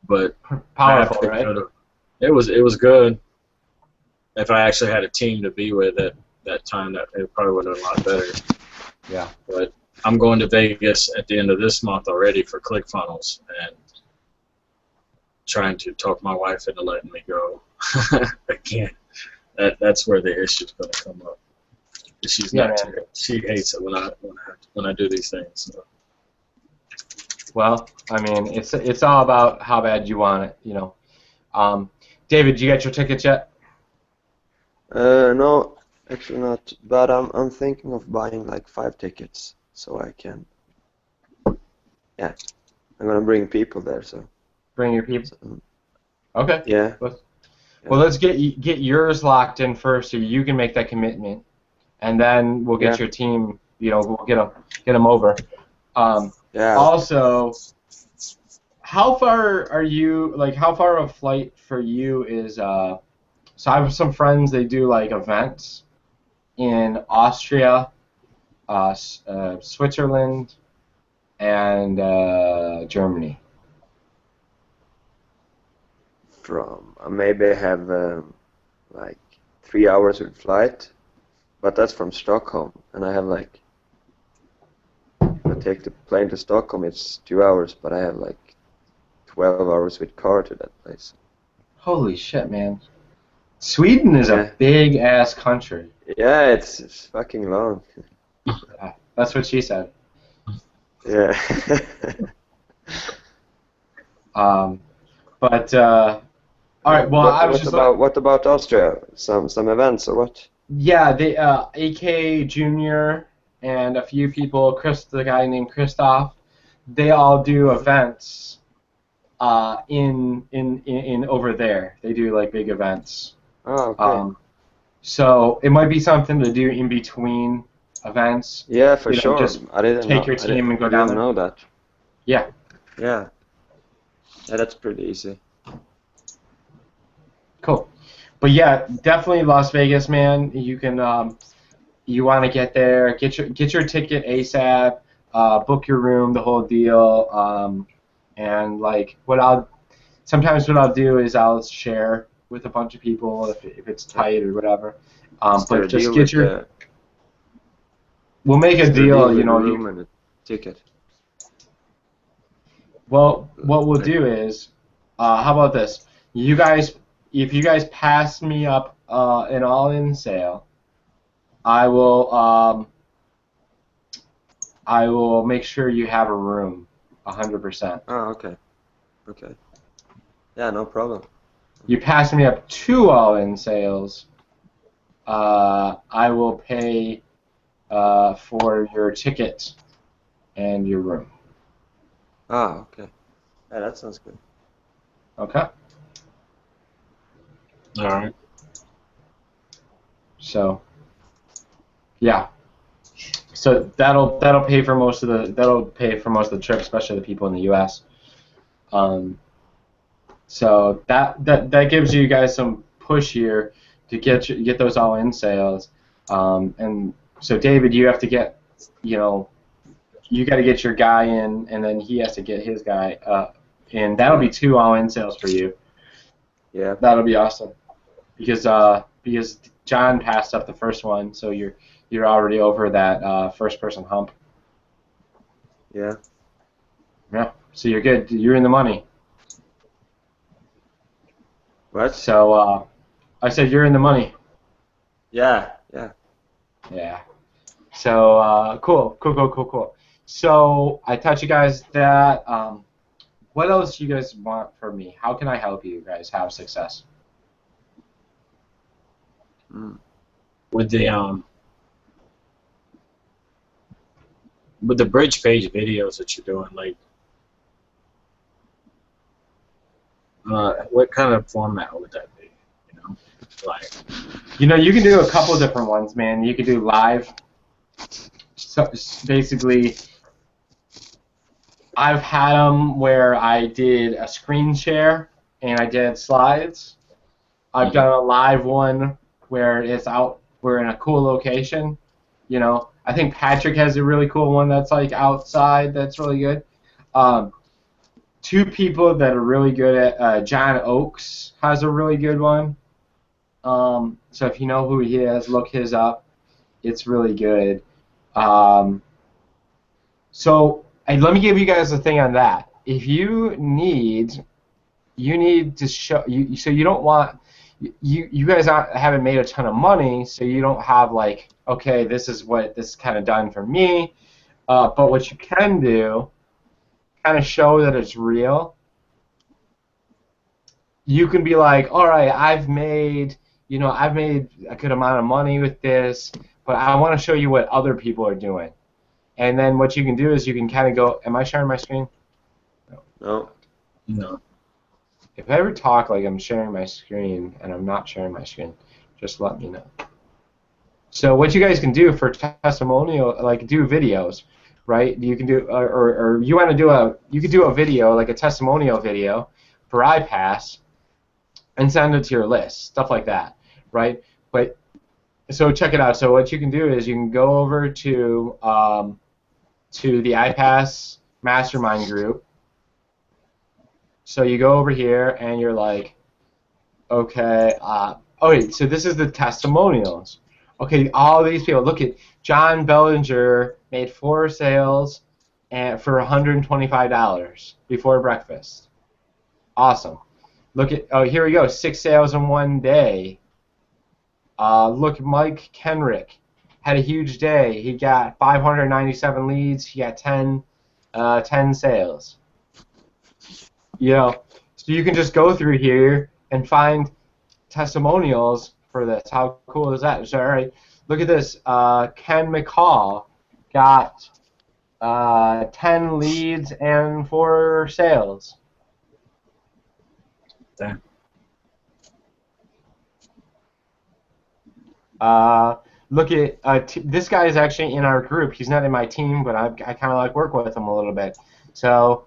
[SPEAKER 3] but
[SPEAKER 2] powerful, right?
[SPEAKER 3] It was good. If I actually had a team to be with at that time, that it probably would have been a lot better.
[SPEAKER 2] Yeah.
[SPEAKER 3] But I'm going to Vegas at the end of this month already for ClickFunnels, and trying to talk my wife into letting me go. Again, that's where the issue's going to come up. She's not. She hates it when I do these things. So.
[SPEAKER 2] Well, I mean, it's all about how bad you want it, David, you get your tickets yet?
[SPEAKER 1] No, actually not. But I'm thinking of buying like 5 tickets so I can. Yeah, I'm gonna bring people there. So.
[SPEAKER 2] Bring your people.
[SPEAKER 1] So,
[SPEAKER 2] okay.
[SPEAKER 1] Yeah.
[SPEAKER 2] Well, let's get yours locked in first, so you can make that commitment, and then we'll get your team. We'll get them over.
[SPEAKER 1] Yeah.
[SPEAKER 2] Also, how far are you? Like, how far of a flight for you is? So I have some friends. They do like events in Austria, Switzerland, and Germany.
[SPEAKER 1] From maybe I have like 3 hours with flight, but that's from Stockholm, and I have like, if I take the plane to Stockholm, it's 2 hours, but I have like 12 hours with car to that place.
[SPEAKER 2] Holy shit, man. Sweden is
[SPEAKER 1] Yeah.
[SPEAKER 2] a big ass country.
[SPEAKER 1] Yeah, it's fucking long.
[SPEAKER 2] That's what she said.
[SPEAKER 1] Yeah.
[SPEAKER 2] But all right. Well, I was just
[SPEAKER 1] what about Austria? Some events or what?
[SPEAKER 2] yeah, the AK Junior and a few people, the guy named Christoph, they all do events in over there. They do like big events.
[SPEAKER 1] Oh, okay.
[SPEAKER 2] So it might be something to do in between events.
[SPEAKER 1] Yeah, for
[SPEAKER 2] You know,
[SPEAKER 1] sure.
[SPEAKER 2] just
[SPEAKER 1] I didn't
[SPEAKER 2] take
[SPEAKER 1] know.
[SPEAKER 2] your
[SPEAKER 1] I
[SPEAKER 2] team and go
[SPEAKER 1] I
[SPEAKER 2] down
[SPEAKER 1] didn't
[SPEAKER 2] there.
[SPEAKER 1] know that.
[SPEAKER 2] Yeah.
[SPEAKER 1] Yeah. Yeah, that's pretty easy.
[SPEAKER 2] Cool. But yeah, definitely Las Vegas, man. You can you want to get there, get your ticket ASAP, book your room, the whole deal. And like sometimes what I'll do is I'll share with a bunch of people if it's tight or whatever.
[SPEAKER 1] Is there
[SPEAKER 2] But
[SPEAKER 1] a
[SPEAKER 2] just
[SPEAKER 1] deal
[SPEAKER 2] get
[SPEAKER 1] with
[SPEAKER 2] your we'll make a
[SPEAKER 1] is there a
[SPEAKER 2] deal,
[SPEAKER 1] with
[SPEAKER 2] you
[SPEAKER 1] the
[SPEAKER 2] know.
[SPEAKER 1] room and the ticket?
[SPEAKER 2] Well, what we'll do is, how about this? You guys, if you guys pass me up an all-in sale, I will make sure you have a room, 100%.
[SPEAKER 1] Oh, okay. Okay. Yeah, no problem.
[SPEAKER 2] You pass me up 2 all-in sales, I will pay for your ticket and your room.
[SPEAKER 1] Ah, okay. Yeah, that sounds good.
[SPEAKER 2] Okay.
[SPEAKER 3] All right.
[SPEAKER 2] So, yeah. So that'll pay for most of the trip, especially the people in the U.S. So that gives you guys some push here to get those all-in sales. And so David, you have to get, you got to get your guy in, and then he has to get his guy, and that'll be 2 all-in sales for you.
[SPEAKER 1] Yeah.
[SPEAKER 2] That'll be awesome, because John passed up the first one, so you're already over that first-person hump.
[SPEAKER 1] Yeah.
[SPEAKER 2] Yeah. So you're good. You're in the money.
[SPEAKER 1] What?
[SPEAKER 2] So I said you're in the money.
[SPEAKER 1] Yeah. Yeah.
[SPEAKER 2] Yeah. So cool. So I taught you guys that. What else do you guys want from me? How can I help you guys have success?
[SPEAKER 3] With the bridge page videos that you're doing, like, what kind of format would that be? You know, like.
[SPEAKER 2] You can do a couple different ones, man. You can do live. So basically, I've had them where I did a screen share and I did slides. I've done a live one where we're in a cool location. I think Patrick has a really cool one that's like outside. That's really good. 2 people that are really good at John Oakes has a really good one. So if you know who he is, look his up. It's really good. So let me give you guys a thing on that. If you need to show so you don't want you guys haven't made a ton of money, so you don't have like, okay, this is kind of done for me. But what you can do, kind of show that it's real. You can be like, all right, I've made a good amount of money with this, but I want to show you what other people are doing. And then what you can do is you can kind of go, am I sharing my screen?
[SPEAKER 1] No.
[SPEAKER 3] No.
[SPEAKER 2] If I ever talk like I'm sharing my screen and I'm not sharing my screen, just let me know. So what you guys can do for testimonial, like do videos, right? You can do, or you want to do you could do a video, like a testimonial video for iPass, and send it to your list, stuff like that, right? But so check it out. So what you can do is you can go over to the iPass mastermind group. So you go over here and you're like, okay, so this is the testimonials. Okay, all these people. Look at John Bellinger made 4 sales for $125 before breakfast. Awesome. Look at, oh, here we go, 6 sales in one day. Look, Mike Kenrick had a huge day. He got 597 leads. He got 10 sales. You know, so you can just go through here and find testimonials for this. How cool is that? So, all right, look at this. Ken McCall got 10 leads and 4 sales.
[SPEAKER 3] Damn.
[SPEAKER 2] Look at this guy is actually in our group. He's not in my team, but I kind of like work with him a little bit. So,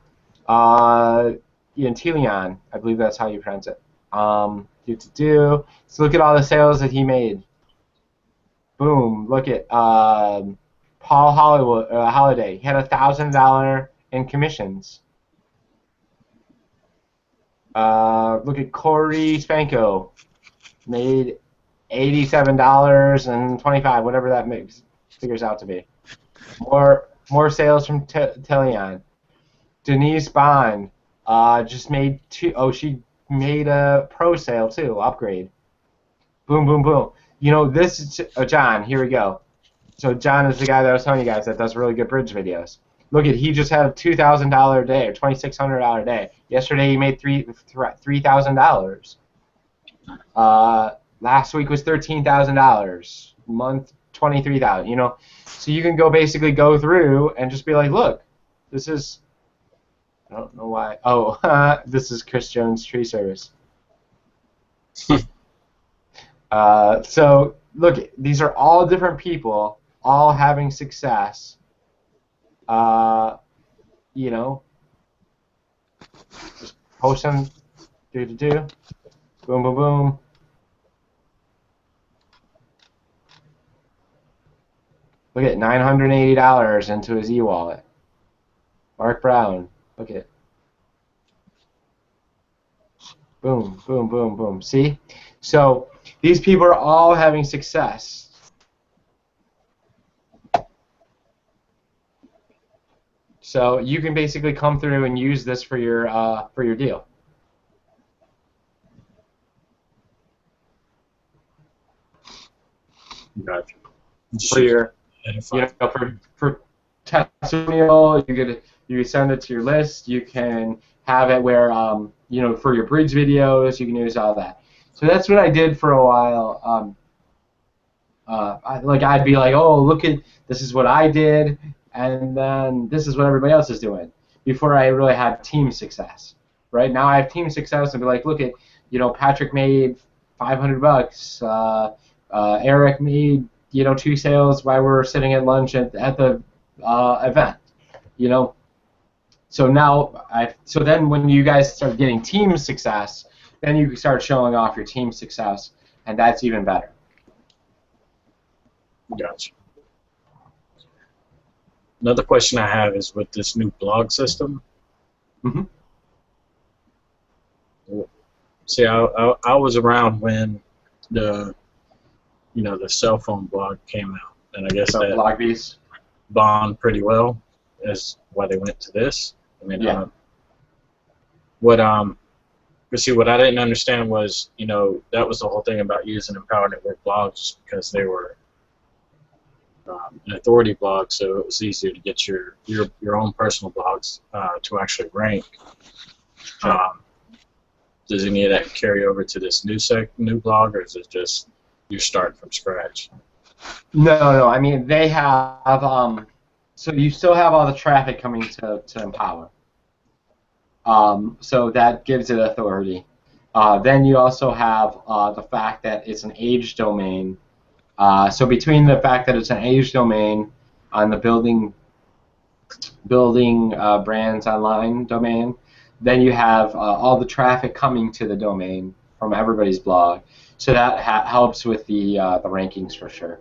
[SPEAKER 2] Ian Telion, I believe that's how you pronounce it. So look at all the sales that he made. Boom. Look at Paul Holiday. He had $1,000 in commissions. Look at Corey Spanko. Made $87.25, whatever that figures out to be. More sales from Telion. Denise Bond just made 2. Oh, she made a pro sale too, upgrade. Boom, boom, boom. You know, this is John. Here we go. So John is the guy that I was telling you guys that does really good bridge videos. Look at, he just had a $2,000 a day or $2,600 a day. Yesterday he made $3,000. Last week was $13,000. Month $23,000. You know, so you can basically go through and just be like, look, this is. I don't know why. Oh, this is Chris Jones Tree Service. So look, these are all different people, all having success. You know, just post them, boom, boom, boom. Look at $980 into his e-wallet. Mark Brown, look at it. Boom, boom, boom, boom. See? So these people are all having success. So you can basically come through and use this for your deal.
[SPEAKER 3] Gotcha.
[SPEAKER 2] For your, you know, for testimonial, you could send it to your list. You can have it where you know, for your bridge videos, you can use all that. So that's what I did for a while. I'd be like, oh, look at, this is what I did, and then this is what everybody else is doing. Before I really had team success. Right now I have team success and be like, look at, you know, Patrick made $500. Eric made, you know, 2 sales while we were sitting at lunch at the event. You know. So now so then when you guys start getting team success, then you can start showing off your team success, and that's even better.
[SPEAKER 3] Gotcha. Another question I have is with this new blog system.
[SPEAKER 2] Mm-hmm.
[SPEAKER 3] See, I was around when the cell phone blog came out, and I guess
[SPEAKER 2] So
[SPEAKER 3] that
[SPEAKER 2] BlogBees.
[SPEAKER 3] bond pretty well. That's why they went to this. I mean,
[SPEAKER 2] Yeah.
[SPEAKER 3] What I didn't understand was, you know, that was the whole thing about using Empower Network blogs, because they were an authority blog, so it was easier to get your own personal blogs to actually rank. Does any of that carry over to this new blog, or is it just you're starting from scratch?
[SPEAKER 2] No. I mean, they have. So you still have all the traffic coming to Empower. So that gives it authority. Then you also have the fact that it's an age domain. So between the fact that it's an age domain on the building brands online domain, then you have all the traffic coming to the domain from everybody's blog. So that helps with the rankings for sure.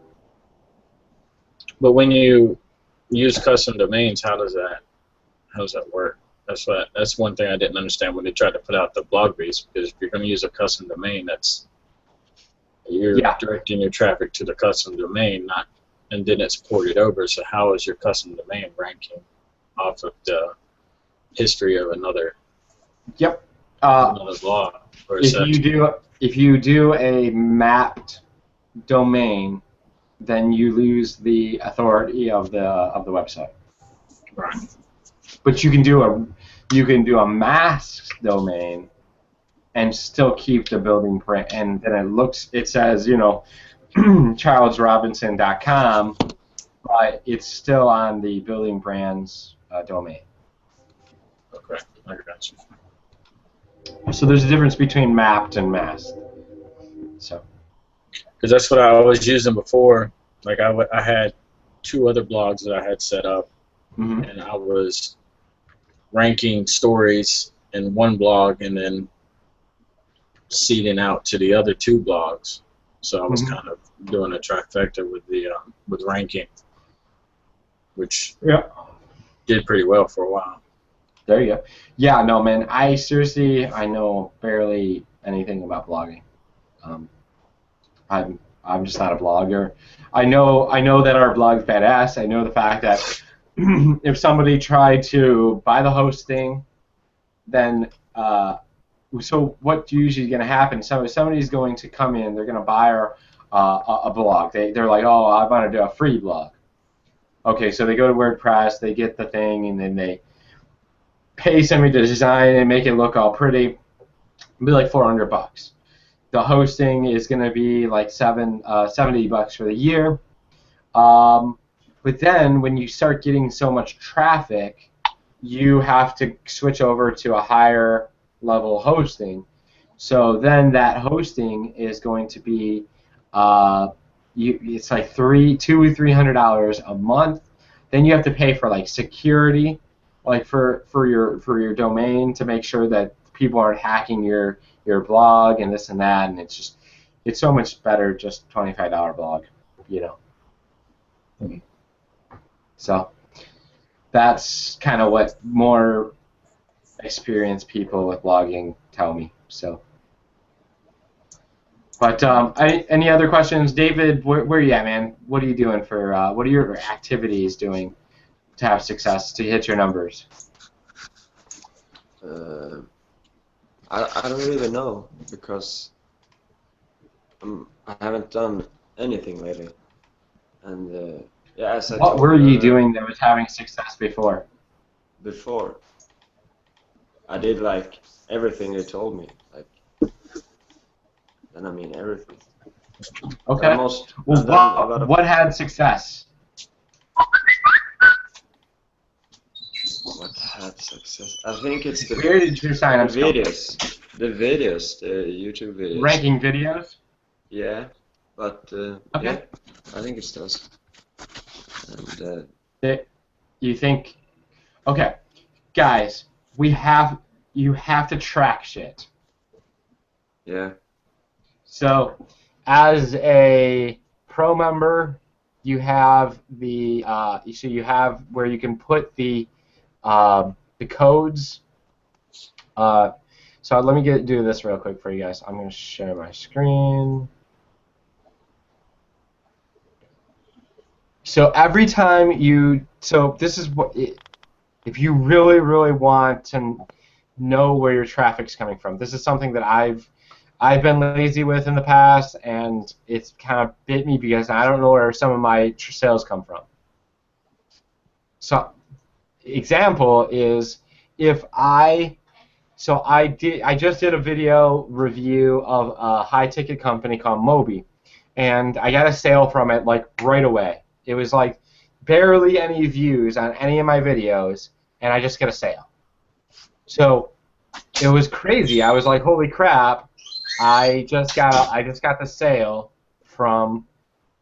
[SPEAKER 3] But when you use custom domains, how does that work? That's one thing I didn't understand when they tried to put out the BlogBees, because if you're going to use a custom domain, You're
[SPEAKER 2] Yeah.
[SPEAKER 3] directing your traffic to the custom domain, not, and then it's ported over. So how is your custom domain ranking off of the history of another
[SPEAKER 2] Yep.
[SPEAKER 3] blog? Or is that
[SPEAKER 2] If you do a mapped domain, then you lose the authority of the website.
[SPEAKER 3] right?
[SPEAKER 2] But you can do a masked domain and still keep the building print, and then it says, charlesrobinson.com, but it's still on the building brands domain.
[SPEAKER 3] Okay, I got you.
[SPEAKER 2] So there's a difference between mapped and masked. So.
[SPEAKER 3] Because that's what I was using before. Like I had 2 other blogs that I had set up,
[SPEAKER 2] Mm-hmm.
[SPEAKER 3] and I was ranking stories in one blog and then seeding out to the other 2 blogs. So I was kind of doing a trifecta with the with ranking, which did pretty well for a while.
[SPEAKER 2] There you go. Yeah, no, man. I know barely anything about blogging. I'm just not a blogger. I know that our blog's badass. I know the fact that if somebody tried to buy the hosting, then so what's usually going to happen? Somebody's going to come in. They're going to buy a blog. They're like, oh, I want to do a free blog. Okay, so they go to WordPress, they get the thing, and then they pay somebody to design and make it look all pretty. It'll be like $400. The hosting is going to be like $70 for the year. But then when you start getting so much traffic, you have to switch over to a higher level hosting. So then that hosting is going to be it's like $200-300 a month. Then you have to pay for like security, like for your domain, to make sure that people aren't hacking your blog and this and that. And it's so much better just $25 blog,
[SPEAKER 3] Mm-hmm.
[SPEAKER 2] So that's kind of what more experienced people with blogging tell me. So, but any other questions, David? Where are you at, man? What are you doing what are your activities doing to have success, to hit your numbers?
[SPEAKER 1] I don't really know, because I haven't done anything lately. And as I
[SPEAKER 2] What
[SPEAKER 1] told
[SPEAKER 2] were you
[SPEAKER 1] earlier,
[SPEAKER 2] doing that was having success before?
[SPEAKER 1] before, I did like everything they told me. Like, and I mean everything.
[SPEAKER 2] Okay.
[SPEAKER 1] I've done a lot of
[SPEAKER 2] What had success?
[SPEAKER 1] what had success. I think it's the
[SPEAKER 2] Where did your signups come
[SPEAKER 1] the YouTube videos.
[SPEAKER 2] Ranking videos?
[SPEAKER 1] Yeah, but yeah, I think it does. And
[SPEAKER 2] You think? Okay, guys, you have to track shit.
[SPEAKER 1] yeah,
[SPEAKER 2] So, as a pro member, you have you have where you can put the codes. So let me do this real quick for you guys. I'm going to share my screen. So every time this is what, if you really, really want to know where your traffic's coming from, this is something that I've been lazy with in the past, and it's kind of bit me because I don't know where some of my sales come from. So, example is I just did a video review of a high-ticket company called Moby, and I got a sale from it like right away. It was like barely any views on any of my videos, and I just got a sale. So it was crazy. I was like, holy crap! I just got the sale from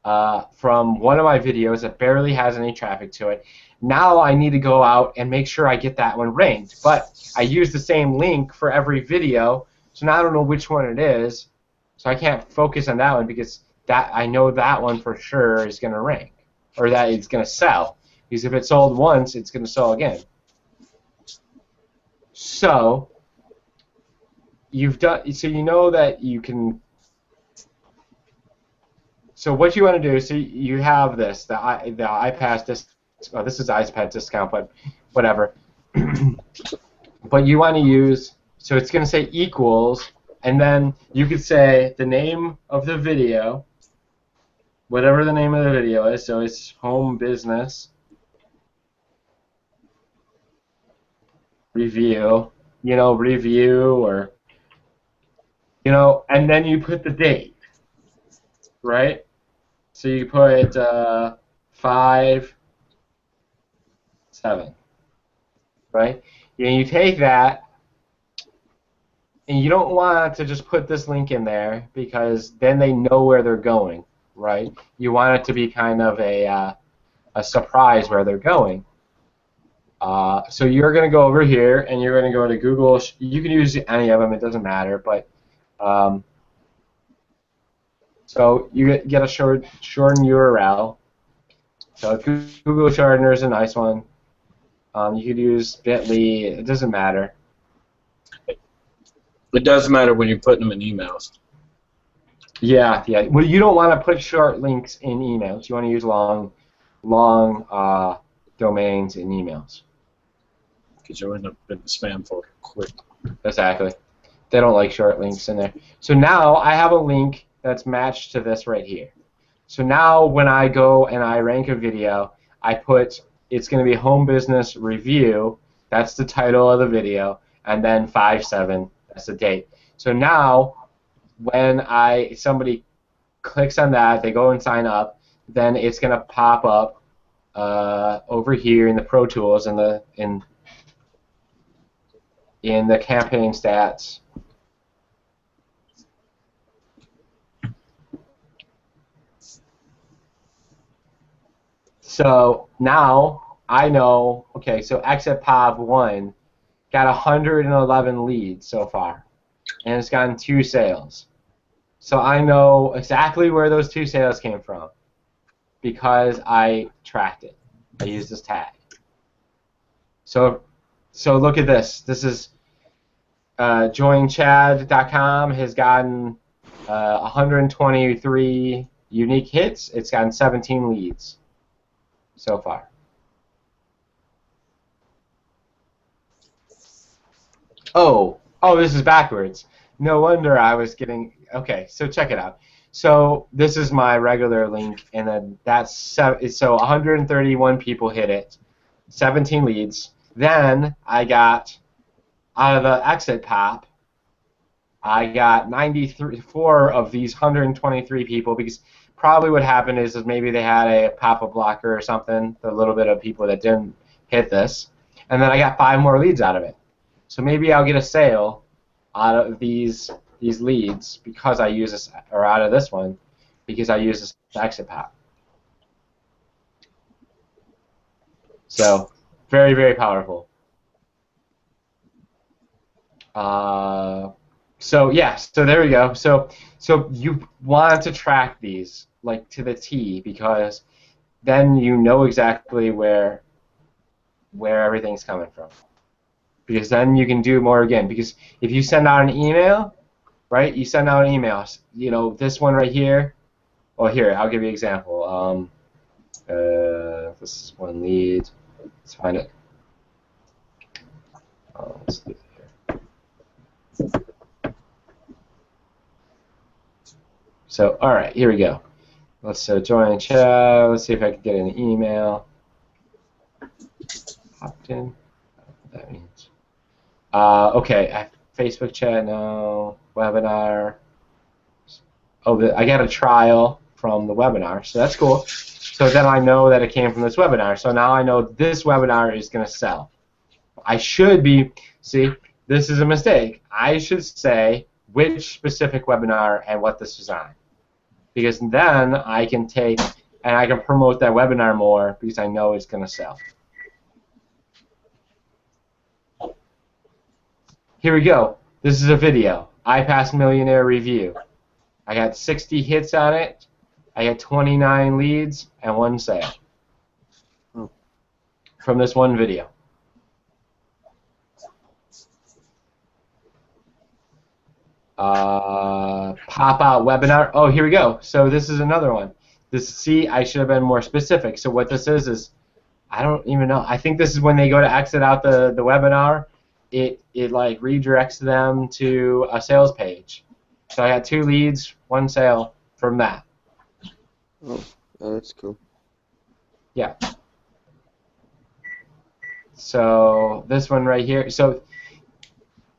[SPEAKER 2] one of my videos that barely has any traffic to it. Now I need to go out and make sure I get that one ranked. But I use the same link for every video, so now I don't know which one it is. So I can't focus on that one because I know that one for sure is going to rank, or that it's going to sell. Because if it sold once, it's going to sell again. So you know that you can So what you want to do, so you have this, the iPass oh, this is iPad discount, but whatever. But you want to use, so it's going to say equals, and then you could say the name of the video, whatever the name of the video is, so it's home business review, review, or, and then you put the date, right? So you put 5/7, right? And you take that, and you don't want to just put this link in there because then they know where they're going, right? You want it to be kind of a surprise where they're going. So you're going to go over here, and you're going to go to Google. You can use any of them; it doesn't matter. But so you get a shortened URL. So Google Shortener is a nice one. You could use Bitly. It doesn't matter.
[SPEAKER 3] It does matter when you're putting them in emails.
[SPEAKER 2] Yeah. Well, you don't want to put short links in emails. You want to use long domains in emails.
[SPEAKER 3] Because you'll end up in the spam folder quick.
[SPEAKER 2] Exactly. They don't like short links in there. So now I have a link that's matched to this right here. So now when I go and I rank a video, I put it's going to be home business review. That's the title of the video, and then 5/7. That's the date. So now when somebody clicks on that, they go and sign up, then it's going to pop up over here in the Pro Tools in the campaign stats. So now I know, okay, so ExitPop1 got 111 leads so far, and it's gotten 2 sales. So I know exactly where those 2 sales came from because I tracked it. I used this tag. So look at this. This is joinchad.com has gotten 123 unique hits. It's gotten 17 leads so far. Oh, this is backwards. No wonder I was getting. Okay, so check it out. So this is my regular link, and then that's so 131 people hit it, 17 leads. Then I got out of the exit pop, I got 94 of these 123 people, because probably what happened is maybe they had a pop-up blocker or something, the little bit of people that didn't hit this, and then I got 5 more leads out of it. So maybe I'll get a sale out of these leads because I use this, or out of this one because I use this exit pop. So very, very powerful. So yeah, so there we go. So you want to track these like to the T, because then you know exactly where everything's coming from. Because then you can do more again. Because if you send out an email, right? You send out an email. This one right here. Well, here I'll give you an example. This is one lead. Let's find it. Let's do it here. So, all right, here we go. Let's join chat. Let's see if I can get an email. Opt in. I don't know what that means. Okay, Facebook chat, no. Webinar. Oh, I got a trial from the webinar, so that's cool. So then I know that it came from this webinar. So now I know this webinar is going to sell. I should be, see, this is a mistake. I should say which specific webinar and what this is on. Because then I can take and I can promote that webinar more because I know it's going to sell. Here we go. This is a video. iPass Millionaire Review. I got 60 hits on it. I got 29 leads and 1 sale from this one video. pop out webinar. Oh, here we go. So this is another one. See, I should have been more specific. So what this is I don't even know. I think this is when they go to exit out the webinar, it like redirects them to a sales page. So I got 2 leads, 1 sale from that.
[SPEAKER 1] Oh, that's cool.
[SPEAKER 2] Yeah. So this one right here. So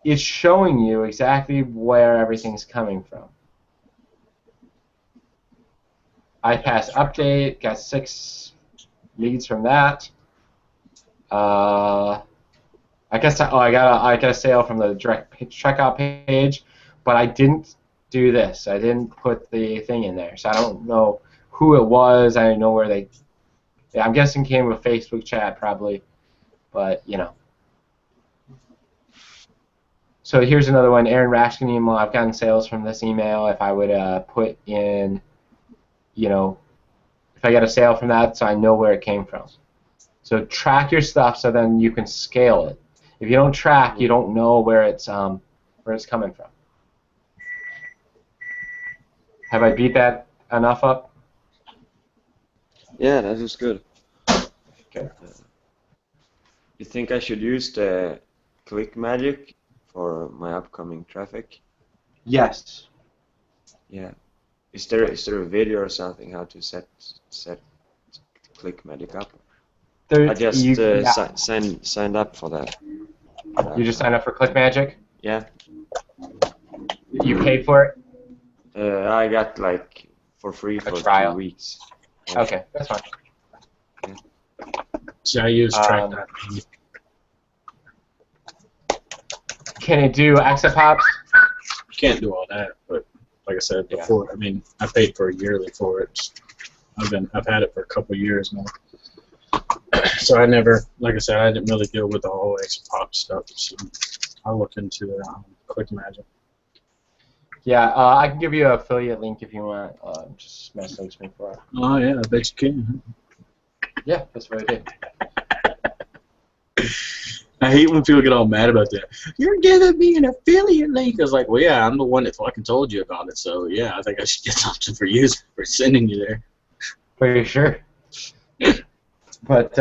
[SPEAKER 2] it's showing you exactly where everything's coming from. iPass update, got 6 leads from that. I guess I got a sale from the direct checkout page, but I didn't do this. I didn't put the thing in there, so I don't know who it was. I don't know where they. Yeah, I'm guessing came with Facebook chat probably, but you know. So here's another one. Aaron Rashkin email. I've gotten sales from this email. If I would put in, you know, if I get a sale from that, so I know where it came from. So track your stuff so then you can scale it. If you don't track, you don't know where it's coming from. Have I beat that enough up?
[SPEAKER 1] Yeah, that was good.
[SPEAKER 2] Okay.
[SPEAKER 1] You think I should use the Click Magic for my upcoming traffic?
[SPEAKER 2] Yes.
[SPEAKER 1] Yeah. Is there a video or something how to set Click Magic up? I just signed up for that.
[SPEAKER 2] You just signed up for ClickMagic?
[SPEAKER 1] Yeah.
[SPEAKER 2] You paid for it?
[SPEAKER 1] I got like for free for
[SPEAKER 2] trial.
[SPEAKER 1] 2 weeks.
[SPEAKER 2] Okay, that's fine.
[SPEAKER 3] See, I use track.me.
[SPEAKER 2] Can it do exit pops?
[SPEAKER 3] Can't do all that, but like I said before, I mean, I paid for a yearly for it. I've had it for a couple years now. So I never, like I said, I didn't really deal with the whole exit pop stuff. So I'll look into ClickMagic.
[SPEAKER 2] Yeah, I can give you an affiliate link if you want. Just message me for it.
[SPEAKER 3] Oh yeah, I bet you can.
[SPEAKER 2] Yeah, that's what I did.
[SPEAKER 3] I hate when people get all mad about that. You're giving me an affiliate link. I was like, well, yeah, I'm the one that fucking told you about it. So yeah, I think I should get something for you for sending you there.
[SPEAKER 2] Pretty sure. But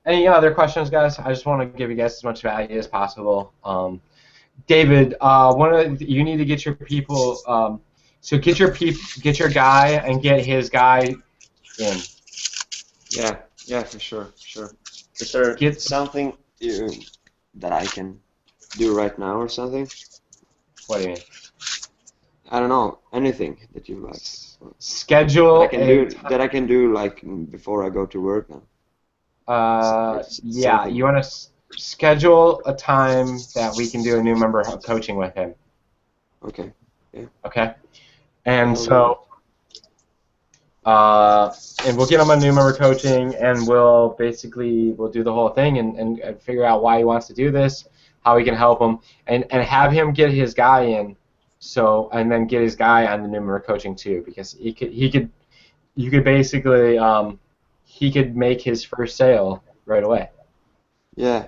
[SPEAKER 2] any other questions, guys? I just want to give you guys as much value as possible. David, you need to get your people. So get your guy and get his guy in.
[SPEAKER 1] Yeah, for sure. Is there something that I can do right now or something?
[SPEAKER 2] What do you mean?
[SPEAKER 1] I don't know. Anything that you like.
[SPEAKER 2] Schedule
[SPEAKER 1] that I can do like before I go to work now.
[SPEAKER 2] Yeah, you want to schedule a time that we can do a new member coaching with him.
[SPEAKER 1] Okay. Yeah.
[SPEAKER 2] Okay. And so, and we'll get him a new member coaching, and we'll do the whole thing and figure out why he wants to do this, how we can help him, and have him get his guy in. So, and then get his guy on the new member coaching too, because he could basically he could make his first sale right away.
[SPEAKER 1] Yeah,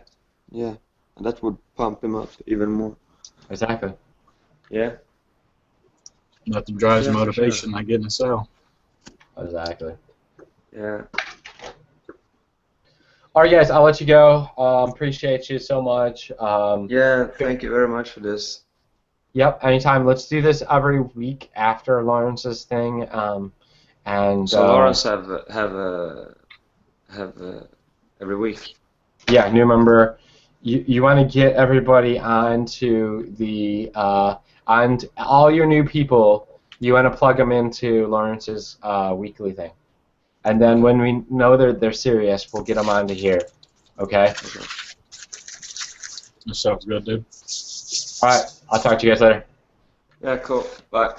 [SPEAKER 1] and that would pump him up even more.
[SPEAKER 2] Exactly.
[SPEAKER 1] Yeah.
[SPEAKER 3] Nothing drives motivation like getting a sale.
[SPEAKER 2] Exactly.
[SPEAKER 1] Yeah.
[SPEAKER 2] All right, guys, I'll let you go. Appreciate you so much.
[SPEAKER 1] Yeah, thank you very much for this.
[SPEAKER 2] Yep, anytime. Let's do this every week after Lawrence's thing. And
[SPEAKER 1] so Lawrence have every week.
[SPEAKER 2] Yeah, new member. You want to get everybody onto the on all your new people. You want to plug them into Lawrence's weekly thing, and then when we know they're serious, we'll get them onto here. Okay.
[SPEAKER 3] That sounds good, dude.
[SPEAKER 2] All right. I'll talk to you guys later.
[SPEAKER 1] Yeah, cool. Bye.